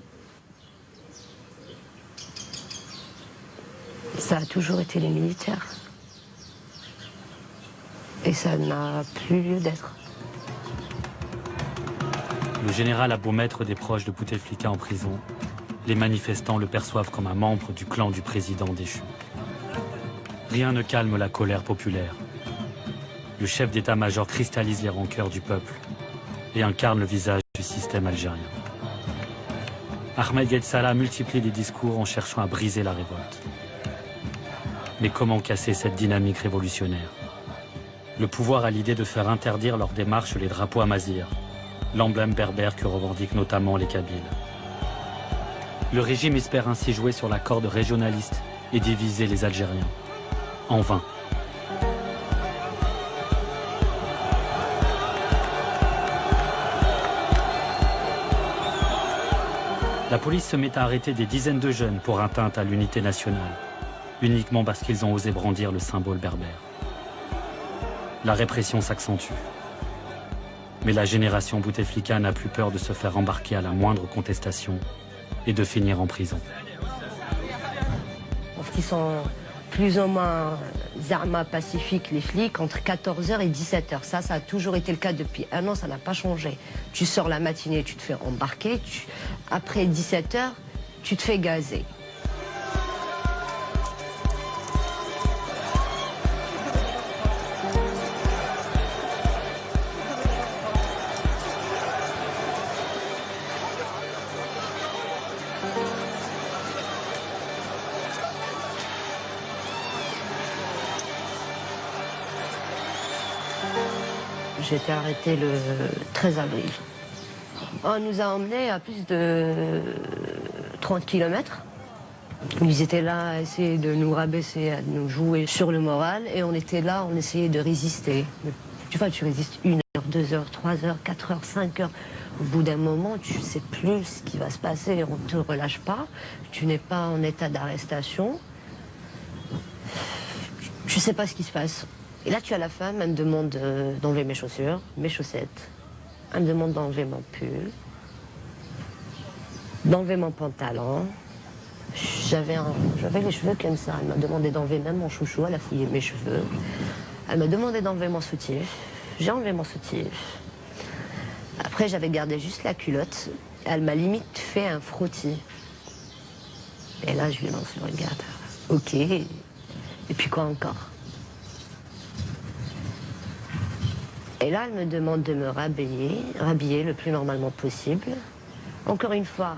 Ça a toujours été les militaires. Et ça n'a plus lieu d'être. Le général a beau mettre des proches de Bouteflika en prison, les manifestants le perçoivent comme un membre du clan du président déchu. Rien ne calme la colère populaire. Le chef d'état-major cristallise les rancœurs du peuple et incarne le visage du système algérien. Ahmed Gaïd Salah multiplie les discours en cherchant à briser la révolte. Mais comment casser cette dynamique révolutionnaire? Le pouvoir a l'idée de faire interdire lors des marches les drapeaux amazirs, l'emblème berbère que revendiquent notamment les Kabyles. Le régime espère ainsi jouer sur la corde régionaliste et diviser les Algériens. En vain. La police se met à arrêter des dizaines de jeunes pour atteinte à l'unité nationale, uniquement parce qu'ils ont osé brandir le symbole berbère. La répression s'accentue. Mais la génération Bouteflika n'a plus peur de se faire embarquer à la moindre contestation et de finir en prison. Parce qu'ils sont plus ou moins zarma pacifiques, les flics, entre 14h et 17h. Ça a toujours été le cas depuis un an, ça n'a pas changé. Tu sors la matinée, tu te fais embarquer. Après 17h, tu te fais gazer. J'ai été arrêtée le 13 avril. On nous a emmenés à plus de 30 km. Ils étaient là à essayer de nous rabaisser, à nous jouer sur le moral. Et on était là, on essayait de résister. Tu vois, tu résistes 1 heure, 2 heures, 3 heures, 4 heures, 5 heures. Au bout d'un moment, tu ne sais plus ce qui va se passer. On ne te relâche pas. Tu n'es pas en état d'arrestation. Tu ne sais pas ce qui se passe. Et là, tu as la femme, elle me demande d'enlever mes chaussures, mes chaussettes. Elle me demande d'enlever mon pull, d'enlever mon pantalon. J'avais les cheveux comme ça. Elle m'a demandé d'enlever même mon chouchou, elle a fouillé mes cheveux. Elle m'a demandé d'enlever mon soutif. J'ai enlevé mon soutif. Après, j'avais gardé juste la culotte. Elle m'a limite fait un frottis. Et là, je lui lance le regard. Ok. Et puis quoi encore? Et là, elle me demande de me rhabiller le plus normalement possible. Encore une fois,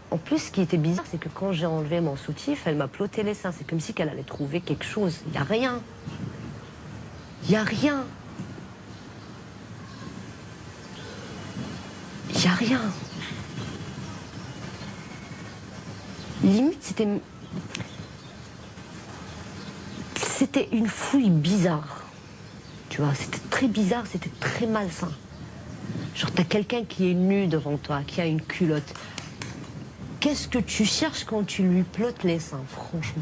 en plus, ce qui était bizarre, c'est que quand j'ai enlevé mon soutif, elle m'a ploté les seins. C'est comme si qu'elle allait trouver quelque chose. Il n'y a rien. Il n'y a rien. Il n'y a rien. Limite, c'était une fouille bizarre. Tu vois, c'était très bizarre, c'était très malsain. Genre, t'as quelqu'un qui est nu devant toi, qui a une culotte. Qu'est-ce que tu cherches quand tu lui plottes les seins, franchement?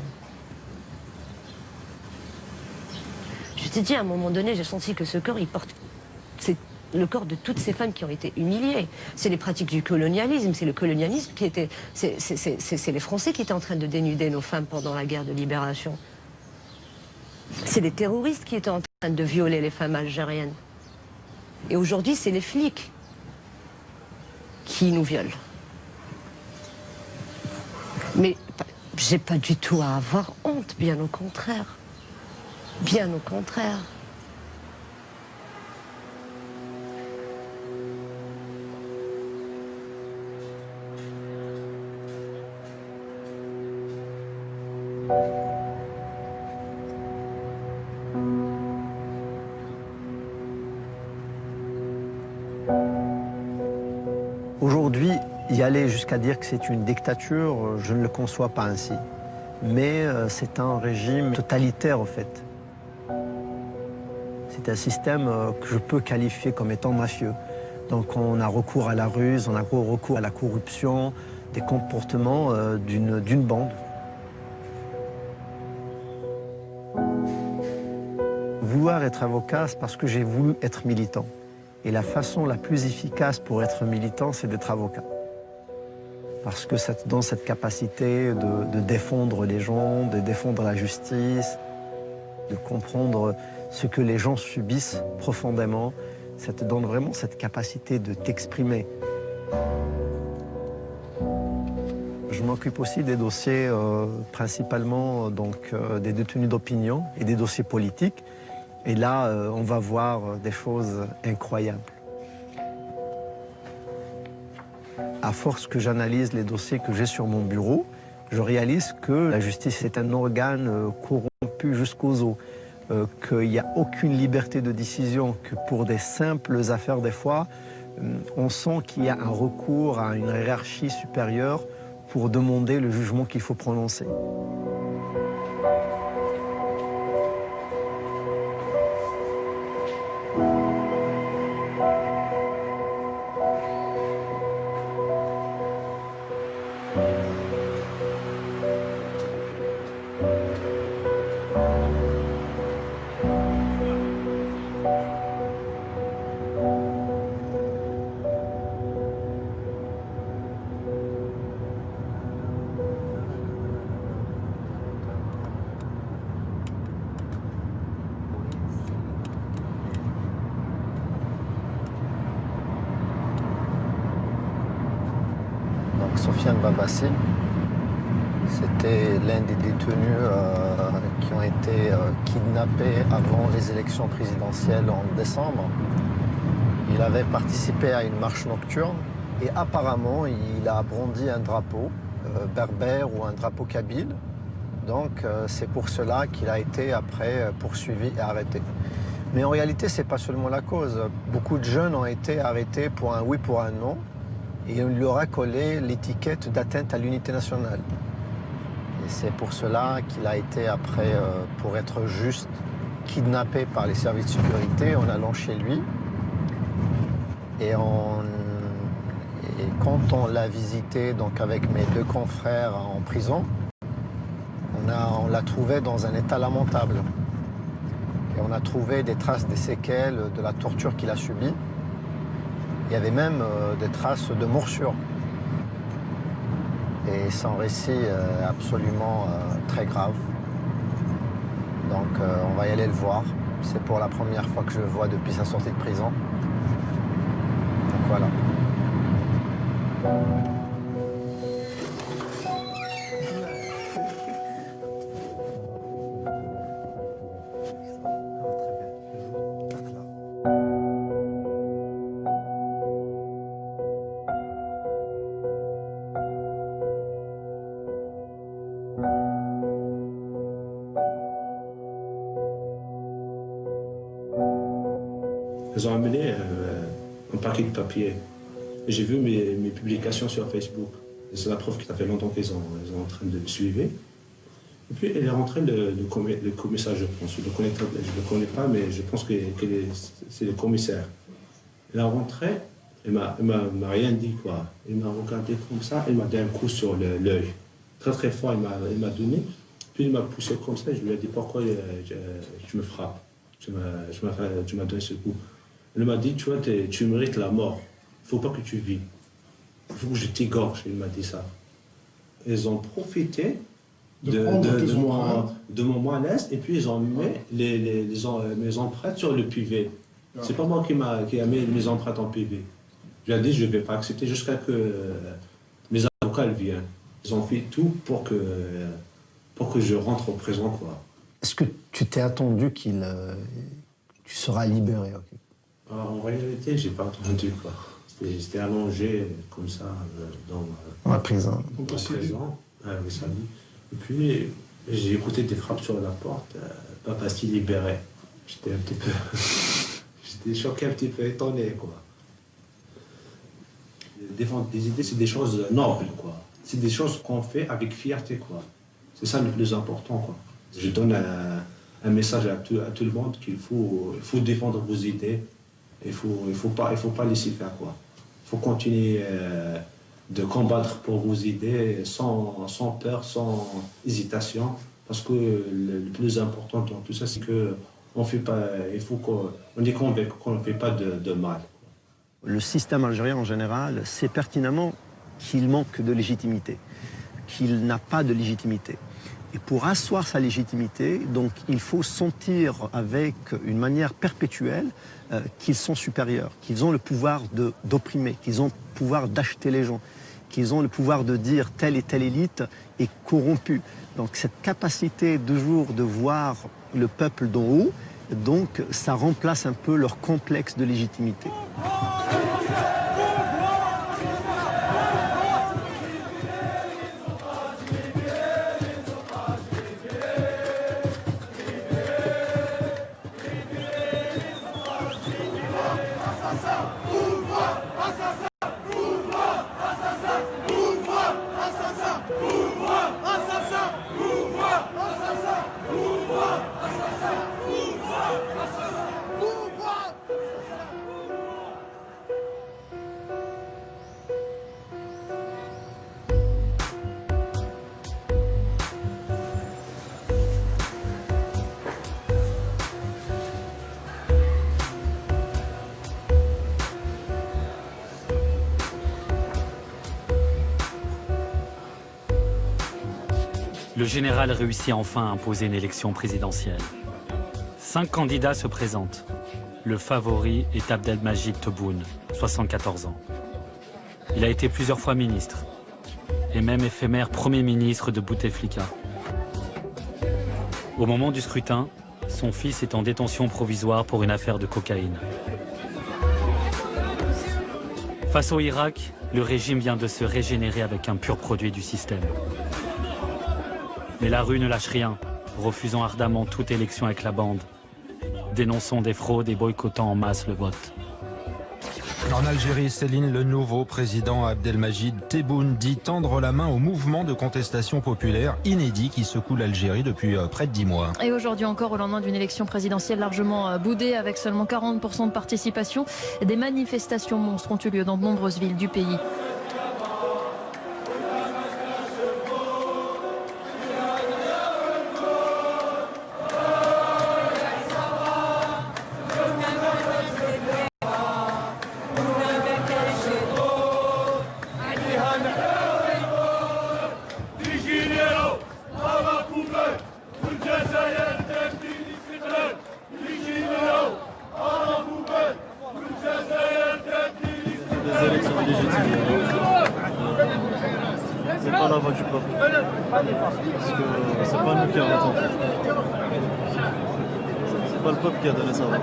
Je t'ai dit, à un moment donné, j'ai senti que ce corps, il porte... C'est le corps de toutes ces femmes qui ont été humiliées. C'est les pratiques du colonialisme, c'est le colonialisme qui était... C'est les Français qui étaient en train de dénuder nos femmes pendant la guerre de libération. C'est les terroristes qui étaient en train de violer les femmes algériennes. Et aujourd'hui, c'est les flics qui nous violent. Mais j'ai pas du tout à avoir honte, bien au contraire. Bien au contraire. Aujourd'hui, y aller jusqu'à dire que c'est une dictature, je ne le conçois pas ainsi. Mais c'est un régime totalitaire, en fait. C'est un système que je peux qualifier comme étant mafieux. Donc on a recours à la ruse, on a recours à la corruption, des comportements d'une bande. Vouloir être avocat, c'est parce que j'ai voulu être militant. Et la façon la plus efficace pour être militant, c'est d'être avocat. Parce que ça te donne cette capacité de défendre les gens, de défendre la justice, de comprendre ce que les gens subissent profondément. Ça te donne vraiment cette capacité de t'exprimer. Je m'occupe aussi des dossiers principalement des détenus d'opinion et des dossiers politiques. Et là, on va voir des choses incroyables. À force que j'analyse les dossiers que j'ai sur mon bureau, je réalise que la justice est un organe corrompu jusqu'aux os, qu'il n'y a aucune liberté de décision, que pour des simples affaires, des fois, on sent qu'il y a un recours à une hiérarchie supérieure pour demander le jugement qu'il faut prononcer. Sofiane Babassi, c'était l'un des détenus qui ont été kidnappés avant les élections présidentielles en décembre. Il avait participé à une marche nocturne et apparemment il a brandi un drapeau berbère ou un drapeau kabyle. Donc c'est pour cela qu'il a été après poursuivi et arrêté. Mais en réalité, ce n'est pas seulement la cause. Beaucoup de jeunes ont été arrêtés pour un oui, pour un non. Et on leur a collé l'étiquette d'atteinte à l'unité nationale. Et c'est pour cela qu'il a été après, pour être juste, kidnappé par les services de sécurité en allant chez lui. Et quand on l'a visité donc avec mes deux confrères en prison, on l'a trouvé dans un état lamentable. Et on a trouvé des traces des séquelles de la torture qu'il a subie. Il y avait même des traces de morsures. Et c'est un récit absolument très grave. Donc on va y aller le voir. C'est pour la première fois que je le vois depuis sa sortie de prison. Donc voilà. Ils ont amené un paquet de papier. J'ai vu mes publications sur Facebook. C'est la preuve que ça fait longtemps qu'ils sont en train de me suivre. Et puis elle est rentrée le commissaire, je pense. Je ne le connais pas, mais je pense que c'est le commissaire. Elle est rentrée Il m'a rien dit, quoi. Il m'a regardé comme ça, il m'a donné un coup sur l'œil. Très très fort, il m'a donné. Puis il m'a poussé comme ça, je lui ai dit pourquoi je me frappe. Tu m'as donné ce coup. Il m'a dit, tu vois, tu mérites la mort. Il ne faut pas que tu vis. Il faut que je t'égorge, il m'a dit ça. Ils ont profité de mon malaise et puis ils ont mis mes empreintes sur le PV. C'est pas moi qui a mis mes empreintes en PV. J'ai dit, je ne vais pas accepter jusqu'à que mes avocats viennent. Ils ont fait tout pour que je rentre en prison, quoi. Est-ce que tu t'es attendu tu seras libéré? En réalité, j'ai pas attendu, quoi. C'était allongé comme ça dans la prison. Oui, ça dit. Et puis, j'ai écouté des frappes sur la porte. Papa s'est libéré. J'étais un petit peu... J'étais choqué, un petit peu étonné, quoi. Défendre des idées, c'est des choses nobles, quoi. C'est des choses qu'on fait avec fierté, quoi. C'est ça le plus important, quoi. Je donne un message à tout le monde qu'il faut défendre vos idées. Il faut pas laisser faire, quoi. Il faut continuer de combattre pour vos idées sans peur, sans hésitation. Parce que le plus important dans tout ça, c'est qu'on fait pas, il faut qu'on est convaincu qu'on ne fait pas de mal. Le système algérien en général sait pertinemment qu'il manque de légitimité, qu'il n'a pas de légitimité. Et pour asseoir sa légitimité, donc, il faut sentir avec une manière perpétuelle qu'ils sont supérieurs, qu'ils ont le pouvoir d'opprimer, qu'ils ont le pouvoir d'acheter les gens, qu'ils ont le pouvoir de dire telle et telle élite est corrompue. Donc cette capacité toujours de voir le peuple d'en haut, donc ça remplace un peu leur complexe de légitimité. Le général réussit enfin à imposer une élection présidentielle. 5 candidats se présentent. Le favori est Abdelmajid Tebboune, 74 ans. Il a été plusieurs fois ministre, et même éphémère Premier ministre de Bouteflika. Au moment du scrutin, son fils est en détention provisoire pour une affaire de cocaïne. Face au Irak, le régime vient de se régénérer avec un pur produit du système. Mais la rue ne lâche rien, refusant ardemment toute élection avec la bande, dénonçant des fraudes et boycottant en masse le vote. En Algérie, Céline, le nouveau président Abdelmajid Tebboune dit tendre la main au mouvement de contestation populaire inédit qui secoue l'Algérie depuis près de 10 mois. Et aujourd'hui encore, au lendemain d'une élection présidentielle largement boudée avec seulement 40% de participation, des manifestations monstres ont eu lieu dans de nombreuses villes du pays. C'est pas la voix du peuple. Parce que c'est pas nous qui avons voté. C'est pas le peuple qui a donné sa voix.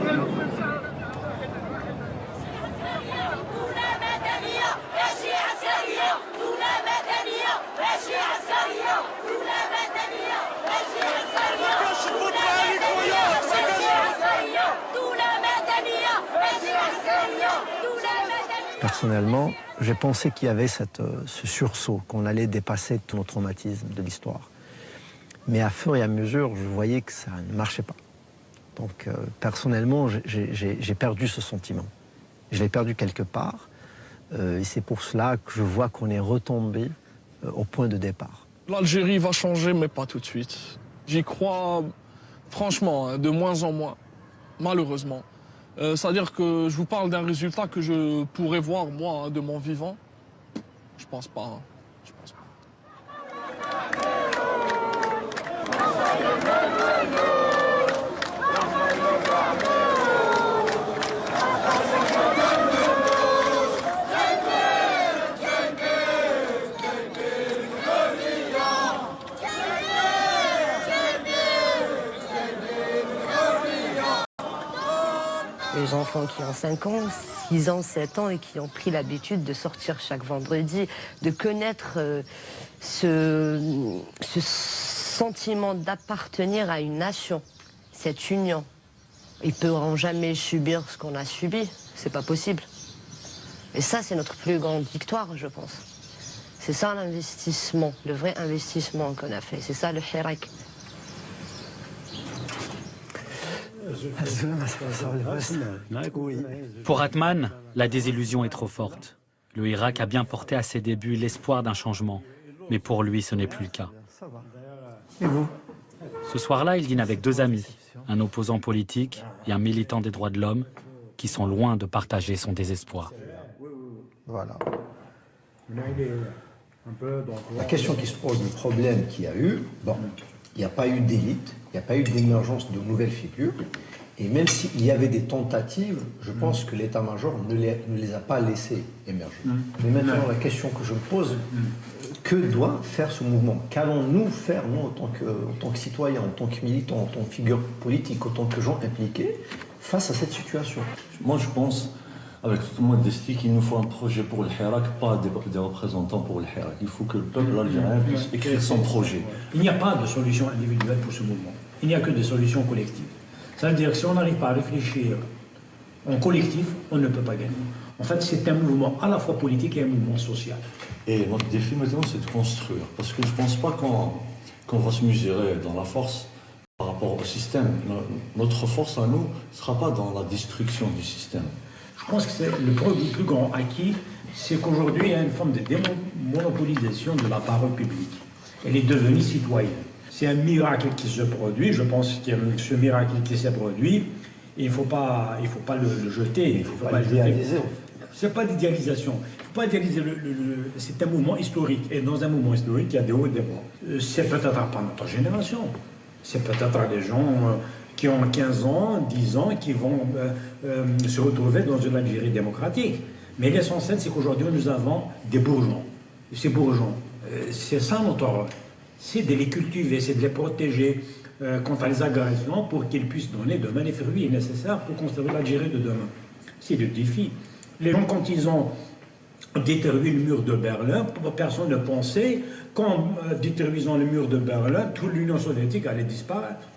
Personnellement, j'ai pensé qu'il y avait ce sursaut, qu'on allait dépasser tout nos traumatismes de l'histoire. Mais à fur et à mesure, je voyais que ça ne marchait pas. Donc personnellement, j'ai perdu ce sentiment. Je l'ai perdu quelque part. Et c'est pour cela que je vois qu'on est retombé au point de départ. L'Algérie va changer, mais pas tout de suite. J'y crois, franchement, hein, de moins en moins, malheureusement. C'est-à-dire que je vous parle d'un résultat que je pourrais voir, moi, hein, de mon vivant. Je pense pas. Hein. Je pense pas. Les enfants qui ont 5 ans, 6 ans, 7 ans et qui ont pris l'habitude de sortir chaque vendredi, de connaître ce sentiment d'appartenir à une nation, cette union. Ils ne pourront jamais subir ce qu'on a subi, c'est pas possible. Et ça, c'est notre plus grande victoire, je pense. C'est ça l'investissement, le vrai investissement qu'on a fait, c'est ça le hirak. Pour Atman, la désillusion est trop forte. Le Hirak a bien porté à ses débuts l'espoir d'un changement, mais pour lui, ce n'est plus le cas. Et vous? Ce soir-là, il dîne avec 2 amis, un opposant politique et un militant des droits de l'homme, qui sont loin de partager son désespoir. Voilà. La question qui se pose, le problème qu'il y a eu, bon, il n'y a pas eu d'élite, il n'y a pas eu d'émergence de nouvelles figures. Et même s'il y avait des tentatives, je pense que l'état-major ne les a pas laissés émerger. Mais maintenant, la question que je me pose, que doit faire ce mouvement? Qu'allons-nous faire, nous, en tant que citoyens, en tant que militants, en tant que figures politiques, en tant que gens impliqués, face à cette situation? Moi, je pense, avec tout le monde modestie, qu'il nous faut un projet pour le Hirak, pas des représentants pour le Hirak. Il faut que le peuple algérien puisse écrire son projet. Il n'y a pas de solution individuelle pour ce mouvement. Il n'y a que des solutions collectives. Ça veut dire que si on n'arrive pas à réfléchir en collectif, on ne peut pas gagner. En fait, c'est un mouvement à la fois politique et un mouvement social. Et notre défi maintenant, c'est de construire. Parce que je ne pense pas qu'on va se mesurer dans la force par rapport au système. Notre force à nous ne sera pas dans la destruction du système. Je pense que c'est le plus grand acquis, c'est qu'aujourd'hui, il y a une forme de démonopolisation de la parole publique. Elle est devenue citoyenne. C'est un miracle qui se produit, je pense qu'il y a ce miracle qui s'est produit, et il ne faut pas le jeter. Il ne faut pas l'idéaliser. Ce n'est pas d'idéalisation. Il ne faut pas idéaliser c'est un mouvement historique. Et dans un mouvement historique, il y a des hauts et des bas. C'est peut-être pas notre génération. C'est peut-être des gens qui ont 15 ans, 10 ans, qui vont se retrouver dans une Algérie démocratique. Mais l'essentiel, c'est qu'aujourd'hui, nous avons des bourgeons. Ces bourgeons, c'est ça notre rôle. C'est de les cultiver, c'est de les protéger contre les agressions pour qu'ils puissent donner demain les fruits nécessaires pour construire l'Algérie de demain. C'est le défi. Les gens, quand ils ont détruit le mur de Berlin, personne ne pensait qu'en détruisant le mur de Berlin, toute l'Union soviétique allait disparaître.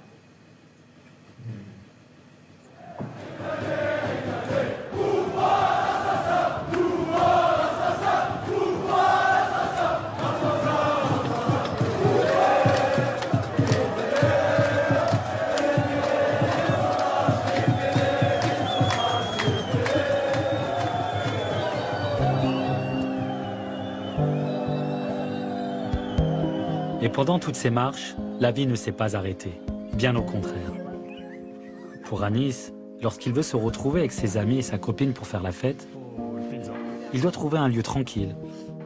Et pendant toutes ces marches, la vie ne s'est pas arrêtée, bien au contraire. Pour Anis, lorsqu'il veut se retrouver avec ses amis et sa copine pour faire la fête, il doit trouver un lieu tranquille,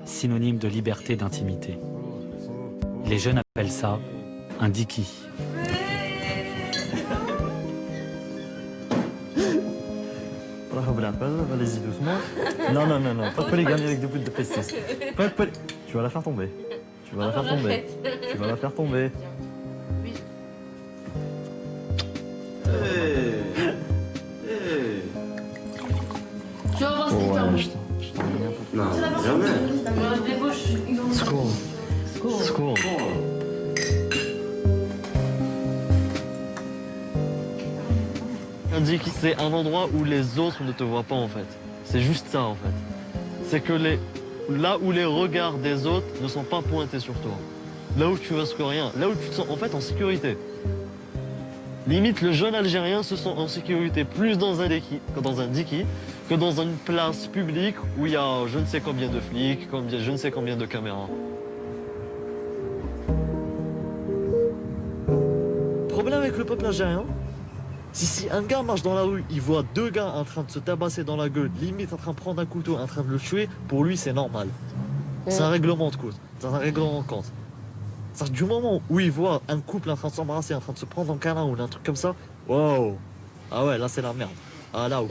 synonyme de liberté et d'intimité. Les jeunes appellent ça un diki. Allez-y doucement. Non, pas de polygamy avec des bouts de pestis. Tu vas la faire tomber. Tu vas la faire tomber. Tu vas la faire tomber. Oui. Tu vas voir ce qu'il Non, jamais. Secours. On dit que c'est un endroit où les autres ne te voient pas en fait. C'est juste ça en fait. C'est que là où les regards des autres ne sont pas pointés sur toi. Là où tu risques rien. Là où tu te sens en fait en sécurité. Limite, le jeune Algérien se sent en sécurité plus dans un diki que dans une place publique où il y a je ne sais combien de flics, je ne sais combien de caméras. Le problème avec le peuple algérien, si un gars marche dans la rue, il voit deux gars en train de se tabasser dans la gueule, limite en train de prendre un couteau, en train de le tuer, pour lui c'est normal. C'est un règlement de compte. C'est un règlement de compte. Du moment où il voit un couple en train de s'embrasser, en train de se prendre en câlin ou un truc comme ça, wow. Ah ouais, là c'est la merde. Ah là où.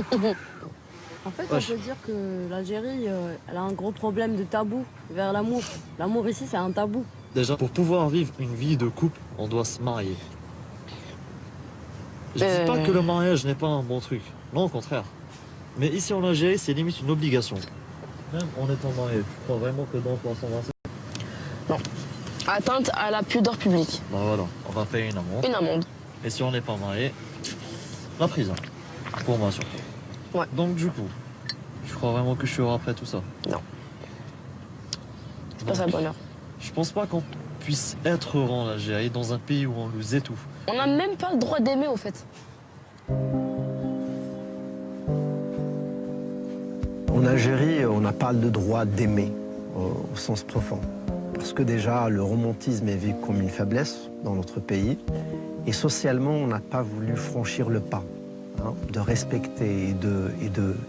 En fait, on peut dire que l'Algérie, elle a un gros problème de tabou vers l'amour. L'amour ici, c'est un tabou. Déjà, pour pouvoir vivre une vie de couple, on doit se marier. Je dis pas que le mariage n'est pas un bon truc. Non, au contraire. Mais ici en Algérie, c'est limite une obligation. Même en étant marié, tu crois vraiment que dans s'embrasser? Non. Atteinte à la pudeur publique. Bah voilà, on va payer une amende. Une amende. Et si on n'est pas marié, la prison. Pour moi surtout. Ouais. Donc du coup, tu crois vraiment que je suis après tout ça? Non. C'est pas ça le bonheur. Je pense pas qu'on puisse être heureux en Algérie dans un pays où on nous étouffe. On n'a même pas le droit d'aimer au fait. En Algérie, on n'a pas le droit d'aimer au sens profond. Parce que déjà, le romantisme est vu comme une faiblesse dans notre pays. Et socialement, on n'a pas voulu franchir le pas de respecter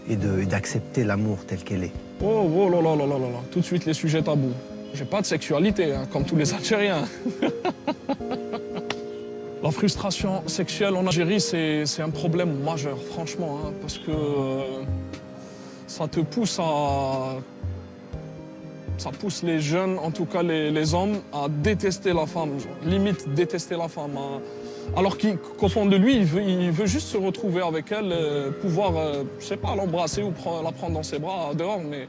et d'accepter l'amour tel qu'elle est. Oh là là là là là là, tout de suite les sujets tabous. J'ai pas de sexualité, comme tous les Algériens. La frustration sexuelle en Algérie, c'est un problème majeur, franchement, parce que ça te pousse à... Ça pousse les jeunes, en tout cas les hommes, à détester la femme, limite détester la femme. Alors qu'au fond de lui, il veut juste se retrouver avec elle, pouvoir, je sais pas, l'embrasser ou la prendre dans ses bras dehors, mais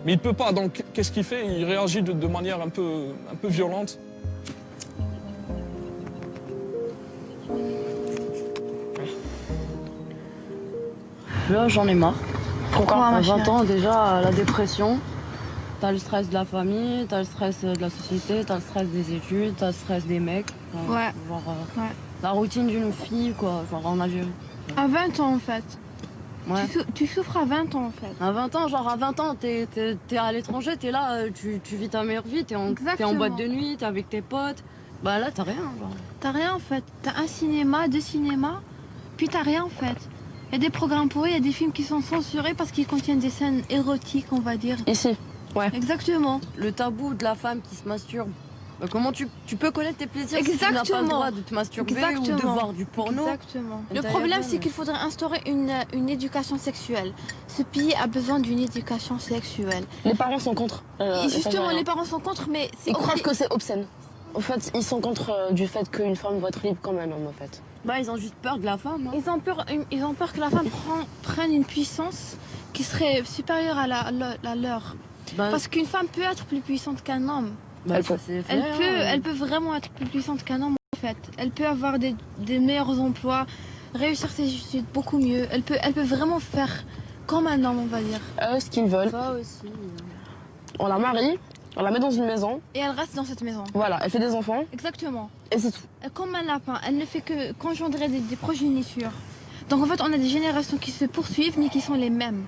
il peut pas. Donc qu'est-ce qu'il fait? Il réagit de manière un peu violente. Là, j'en ai marre. Pourquoi? À 20 ans, déjà, la dépression. T'as le stress de la famille, t'as le stress de la société, t'as le stress des études, t'as le stress des mecs. Ouais. La routine d'une fille, quoi, genre en Algérie. À 20 ans, en fait. Ouais. Tu souffres à 20 ans, en fait. À 20 ans, genre à 20 ans, t'es à l'étranger, t'es là, tu vis ta meilleure vie, t'es en boîte de nuit, t'es avec tes potes. Bah là, t'as rien, genre. T'as rien, en fait. T'as un cinéma, deux cinémas, puis t'as rien, en fait. Il y a des programmes pourris, il y a des films qui sont censurés parce qu'ils contiennent des scènes érotiques, on va dire. Ici. Ouais. Exactement. Le tabou de la femme qui se masturbe. Comment tu peux connaître tes plaisirs si tu n'as pas le droit de te masturber ou de voir du porno? Exactement. Le problème, c'est qu'il faudrait instaurer une éducation sexuelle. Ce pays a besoin d'une éducation sexuelle. Les parents sont contre. Justement, les parents sont contre, mais... Ils croient que c'est obscène. En fait, ils sont contre du fait qu'une femme doit être libre comme un homme, en fait. Bah, ils ont juste peur de la femme. Hein. Ils ont peur que la femme prenne une puissance qui serait supérieure à la leur. Bah, parce qu'une femme peut être plus puissante qu'un homme. Bah, elle peut vraiment être plus puissante qu'un homme en fait. Elle peut avoir des meilleurs emplois, réussir ses études beaucoup mieux. Elle peut vraiment faire comme un homme, on va dire. Ce qu'ils veulent. Ça aussi. On la marie, on la met dans une maison. Et elle reste dans cette maison. Voilà, elle fait des enfants. Exactement. Et c'est tout. Comme un lapin, elle ne fait que qu'engendrer des progénitures. Donc en fait, on a des générations qui se poursuivent mais qui sont les mêmes.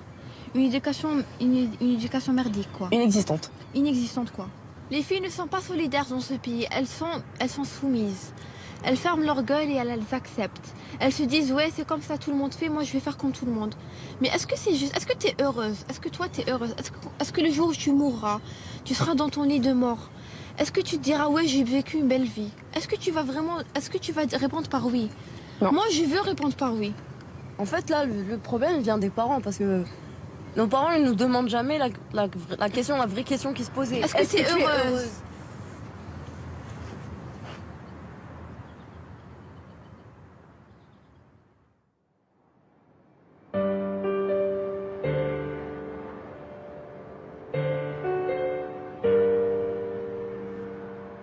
Une éducation merdique, quoi. Inexistante. Inexistante, quoi. Les filles ne sont pas solidaires dans ce pays. Elles sont soumises. Elles ferment leur gueule et elles acceptent. Elles se disent, ouais, c'est comme ça, tout le monde fait, moi je vais faire comme tout le monde. Mais est-ce que c'est juste? Est-ce que tu es heureuse? Est-ce que toi tu es heureuse? Est-ce que le jour où tu mourras, tu seras dans ton lit de mort? Est-ce que tu te diras, ouais, j'ai vécu une belle vie? Est-ce que tu vas répondre par oui? Non. Moi, je veux répondre par oui. En fait, là, le problème vient des parents parce que nos parents ne nous demandent jamais la vraie question qui se posait. Est-ce que tu es heureuse?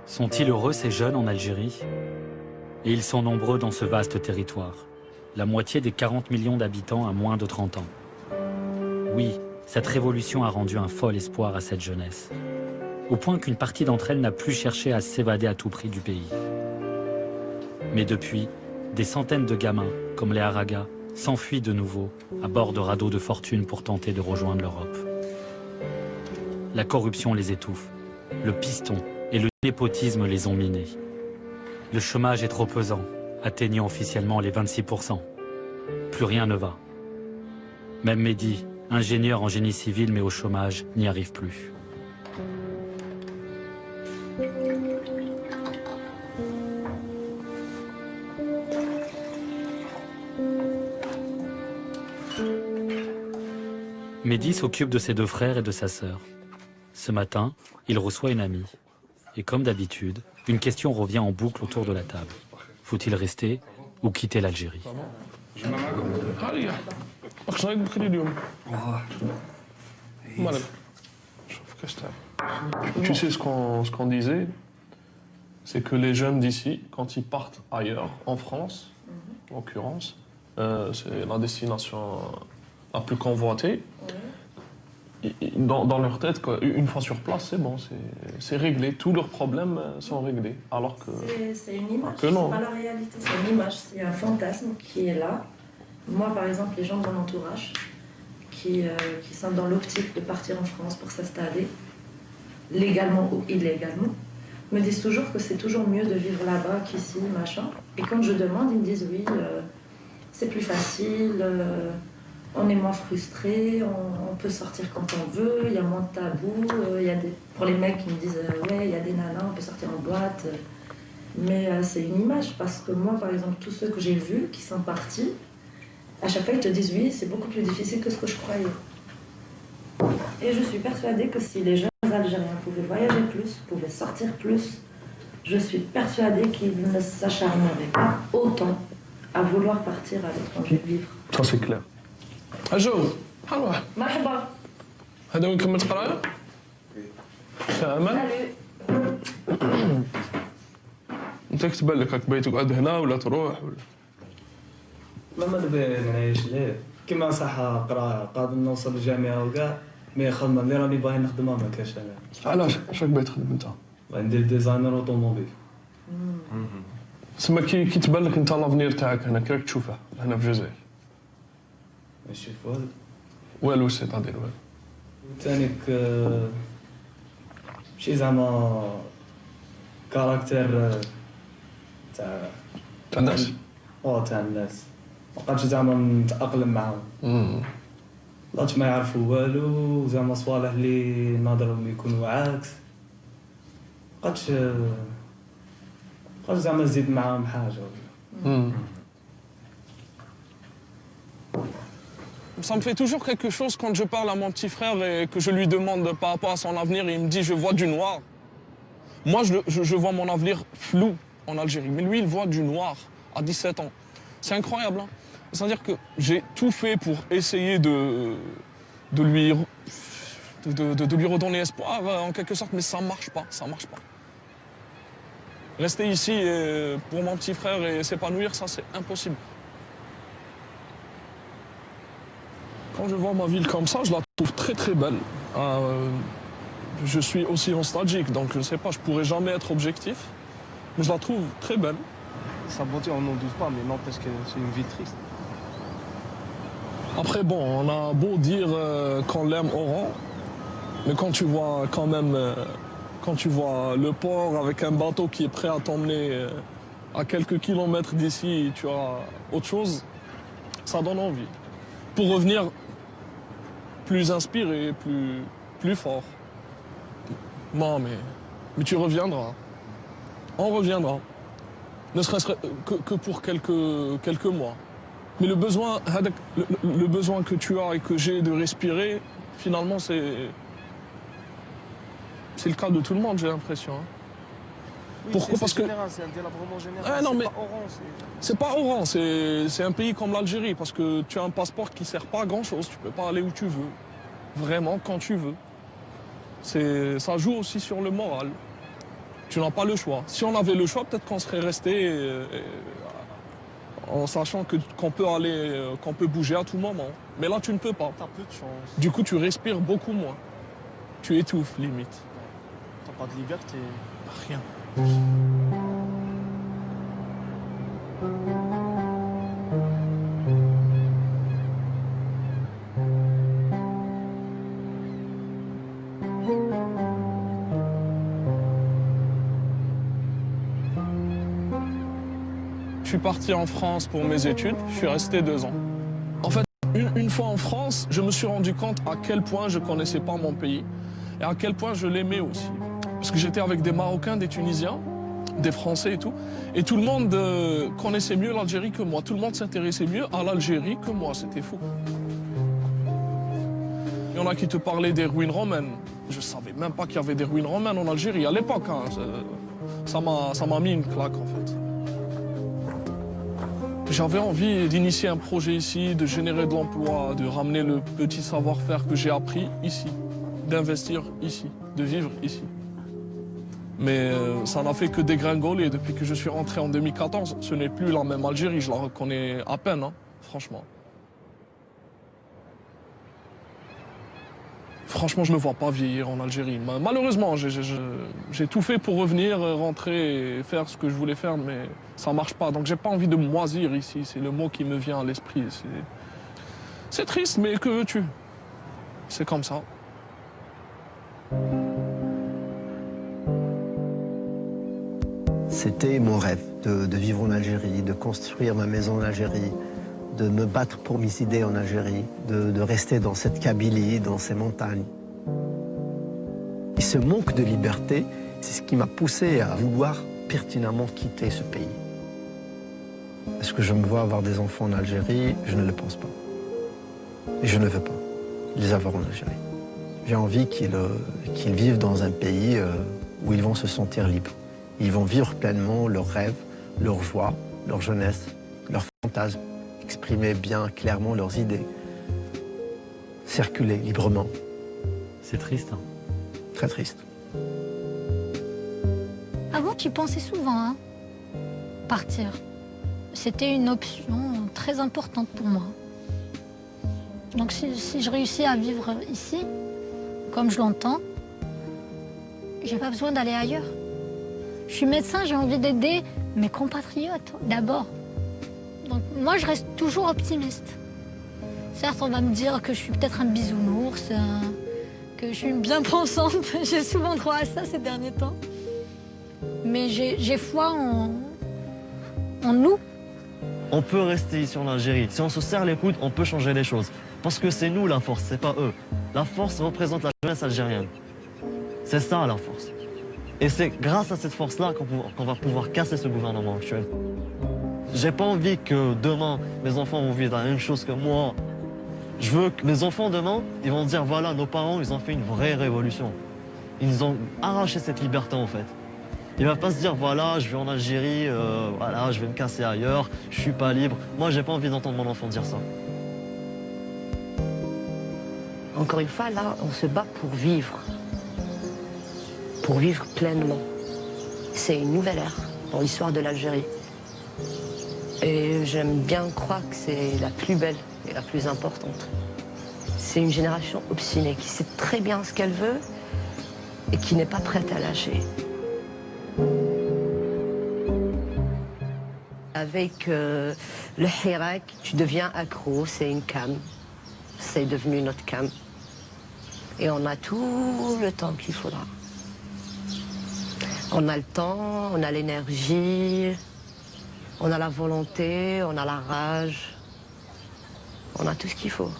Sont-ils heureux ces jeunes en Algérie? Et ils sont nombreux dans ce vaste territoire. La moitié des 40 millions d'habitants a moins de 30 ans. Oui, cette révolution a rendu un fol espoir à cette jeunesse. Au point qu'une partie d'entre elles n'a plus cherché à s'évader à tout prix du pays. Mais depuis, des centaines de gamins, comme les Haragas, s'enfuient de nouveau à bord de radeaux de fortune pour tenter de rejoindre l'Europe. La corruption les étouffe, le piston et le népotisme les ont minés. Le chômage est trop pesant, atteignant officiellement les 26%. Plus rien ne va. Même Mehdi, ingénieur en génie civil mais au chômage, n'y arrive plus. Mehdi s'occupe de ses deux frères et de sa sœur. Ce matin, il reçoit une amie. Et comme d'habitude, une question revient en boucle autour de la table. Faut-il rester ou quitter l'Algérie? Tu sais ce qu'on disait, c'est que les jeunes d'ici, quand ils partent ailleurs, en France, en l'occurrence, c'est la destination la plus convoitée. Dans leur tête, quoi, une fois sur place, c'est bon, c'est réglé. Tous leurs problèmes sont réglés. Alors que c'est une image, c'est pas la réalité, c'est une image, c'est un fantasme qui est là. Moi, par exemple, les gens de mon entourage qui sont dans l'optique de partir en France pour s'installer, légalement ou illégalement, me disent toujours que c'est toujours mieux de vivre là-bas qu'ici, machin. Et quand je demande, ils me disent oui, c'est plus facile. On est moins frustré, on peut sortir quand on veut, il y a moins de tabous. Pour les mecs qui me disent ouais, il y a des nanas, on peut sortir en boîte. Mais c'est une image parce que moi, par exemple, tous ceux que j'ai vus qui sont partis, à chaque fois ils te disent oui, c'est beaucoup plus difficile que ce que je croyais. Et je suis persuadée que si les jeunes Algériens pouvaient voyager plus, pouvaient sortir plus, je suis persuadée qu'ils ne s'acharneraient pas autant à vouloir partir à l'étranger vivre. Ça c'est clair. أجو حلوة مرحبا هذا وين كملت قراية؟ أمل؟ أنت كتبان لك راك باغي تقعد هنا ولا تروح ولا؟ ما نبي نعيش ليه كيما صح قراية قادر نوصل للجامعة وكاع مي خدمة اللي راني باغي نخدمها ما كاش أنا. علاش؟ اش راك باغي تخدم أنت؟ باغي ندير ديزاينر أوتوموبيل. تسمى كي تبان لك أنت لافنير تاعك هنا كي راك تشوفه هنا في الجزائر؟ ماشي فؤاد والو سيتادير والو تانيك ماشي زعما كاركتير تاع الناس تاع الناس مابقاتش زعما نتأقلم معاهم بقاتش ما يعرفوا والو زعما صوالح اللي ناظرهم يكونوا عكس مابقاتش زعما نزيد معاهم حاجة. Ça me fait toujours quelque chose quand je parle à mon petit frère et que je lui demande par rapport à son avenir. Il me dit, je vois du noir. Moi, je vois mon avenir flou en Algérie. Mais lui, il voit du noir à 17 ans. C'est incroyable. Hein. C'est-à-dire que j'ai tout fait pour essayer de lui redonner espoir, en quelque sorte, mais ça ne marche pas. Ça marche pas. Rester ici pour mon petit frère et s'épanouir, ça, c'est impossible. Quand je vois ma ville comme ça, je la trouve très très belle. Je suis aussi nostalgique, donc je ne sais pas, je pourrais jamais être objectif, mais je la trouve très belle. Sa beauté, on n'en doute pas, mais non, parce que c'est une ville triste. Après, bon, on a beau dire qu'on l'aime au rang, mais quand tu vois quand même, quand tu vois le port avec un bateau qui est prêt à t'emmener à quelques kilomètres d'ici, tu as autre chose, ça donne envie. Pour revenir plus inspiré, plus fort. Non, mais tu reviendras. On reviendra. Ne serait-ce que pour quelques mois. Mais le besoin que tu as et que j'ai de respirer, finalement, c'est le cas de tout le monde, j'ai l'impression. Hein. Oui, pourquoi? Parce que c'est un délabrement général. Ah, non, mais pas Oran, c'est pas Oran, c'est un pays comme l'Algérie parce que tu as un passeport qui sert pas à grand chose. Tu peux pas aller où tu veux, vraiment quand tu veux. Ça joue aussi sur le moral. Tu n'as pas le choix. Si on avait le choix, peut-être qu'on serait resté en sachant qu'on peut aller, qu'on peut bouger à tout moment. Mais là, tu ne peux pas. T'as peu de chance. Du coup, tu respires beaucoup moins. Tu étouffes limite. T'as pas de liberté. Rien. suis parti en France pour mes études, je suis resté 2 ans. En fait, une fois en France, je me suis rendu compte à quel point je ne connaissais pas mon pays et à quel point je l'aimais aussi. Parce que j'étais avec des Marocains, des Tunisiens, des Français et tout le monde connaissait mieux l'Algérie que moi. Tout le monde s'intéressait mieux à l'Algérie que moi, c'était fou. Il y en a qui te parlaient des ruines romaines. Je ne savais même pas qu'il y avait des ruines romaines en Algérie à l'époque. Hein. Ça m'a mis une claque en fait. J'avais envie d'initier un projet ici, de générer de l'emploi, de ramener le petit savoir-faire que j'ai appris ici, d'investir ici, de vivre ici. Mais ça n'a fait que dégringoler depuis que je suis rentré en 2014. Ce n'est plus la même Algérie, je la reconnais à peine, hein, franchement. Franchement, je ne me vois pas vieillir en Algérie. Malheureusement, j'ai tout fait pour revenir, rentrer et faire ce que je voulais faire, mais ça ne marche pas. Donc j'ai pas envie de moisir ici, c'est le mot qui me vient à l'esprit. C'est triste, mais que veux-tu? C'est comme ça. C'était mon rêve de vivre en Algérie, de construire ma maison en Algérie, de me battre pour mes idées en Algérie, de rester dans cette Kabylie, dans ces montagnes. Et ce manque de liberté, c'est ce qui m'a poussé à vouloir pertinemment quitter ce pays. Est-ce que je me vois avoir des enfants en Algérie? Je ne le pense pas. Et je ne veux pas les avoir en Algérie. J'ai envie qu'ils vivent dans un pays où ils vont se sentir libres. Ils vont vivre pleinement leurs rêves, leurs joies, leur jeunesse, leurs fantasmes. Exprimer bien clairement leurs idées, circuler librement. C'est triste, hein? Très triste. Avant, j'y pensais souvent, hein, partir. C'était une option très importante pour moi. Donc si je réussis à vivre ici, comme je l'entends, j'ai pas besoin d'aller ailleurs. Je suis médecin, j'ai envie d'aider mes compatriotes d'abord. Donc moi, je reste toujours optimiste. Certes, on va me dire que je suis peut-être un bisounours, que je suis une bien pensante. J'ai souvent droit à ça ces derniers temps. Mais j'ai foi en nous. On peut rester ici en Algérie. Si on se serre les coudes, on peut changer les choses. Parce que c'est nous la force, c'est pas eux. La force représente la jeunesse algérienne. C'est ça la force. Et c'est grâce à cette force-là qu'on va pouvoir casser ce gouvernement actuel. J'ai pas envie que demain, mes enfants vont vivre la même chose que moi. Je veux que mes enfants demain, ils vont dire voilà, nos parents, ils ont fait une vraie révolution. Ils nous ont arraché cette liberté en fait. Ils ne vont pas se dire voilà, je vais en Algérie, voilà, je vais me casser ailleurs, je suis pas libre. Moi, j'ai pas envie d'entendre mon enfant dire ça. Encore une fois, là, on se bat pour vivre pleinement. C'est une nouvelle ère dans l'histoire de l'Algérie. Et j'aime bien croire que c'est la plus belle et la plus importante. C'est une génération obstinée qui sait très bien ce qu'elle veut et qui n'est pas prête à lâcher. Avec le Hirak, tu deviens accro, c'est une cam. C'est devenu notre cam. Et on a tout le temps qu'il faudra. On a le temps, on a l'énergie, on a la volonté, on a la rage. On a tout ce qu'il faut.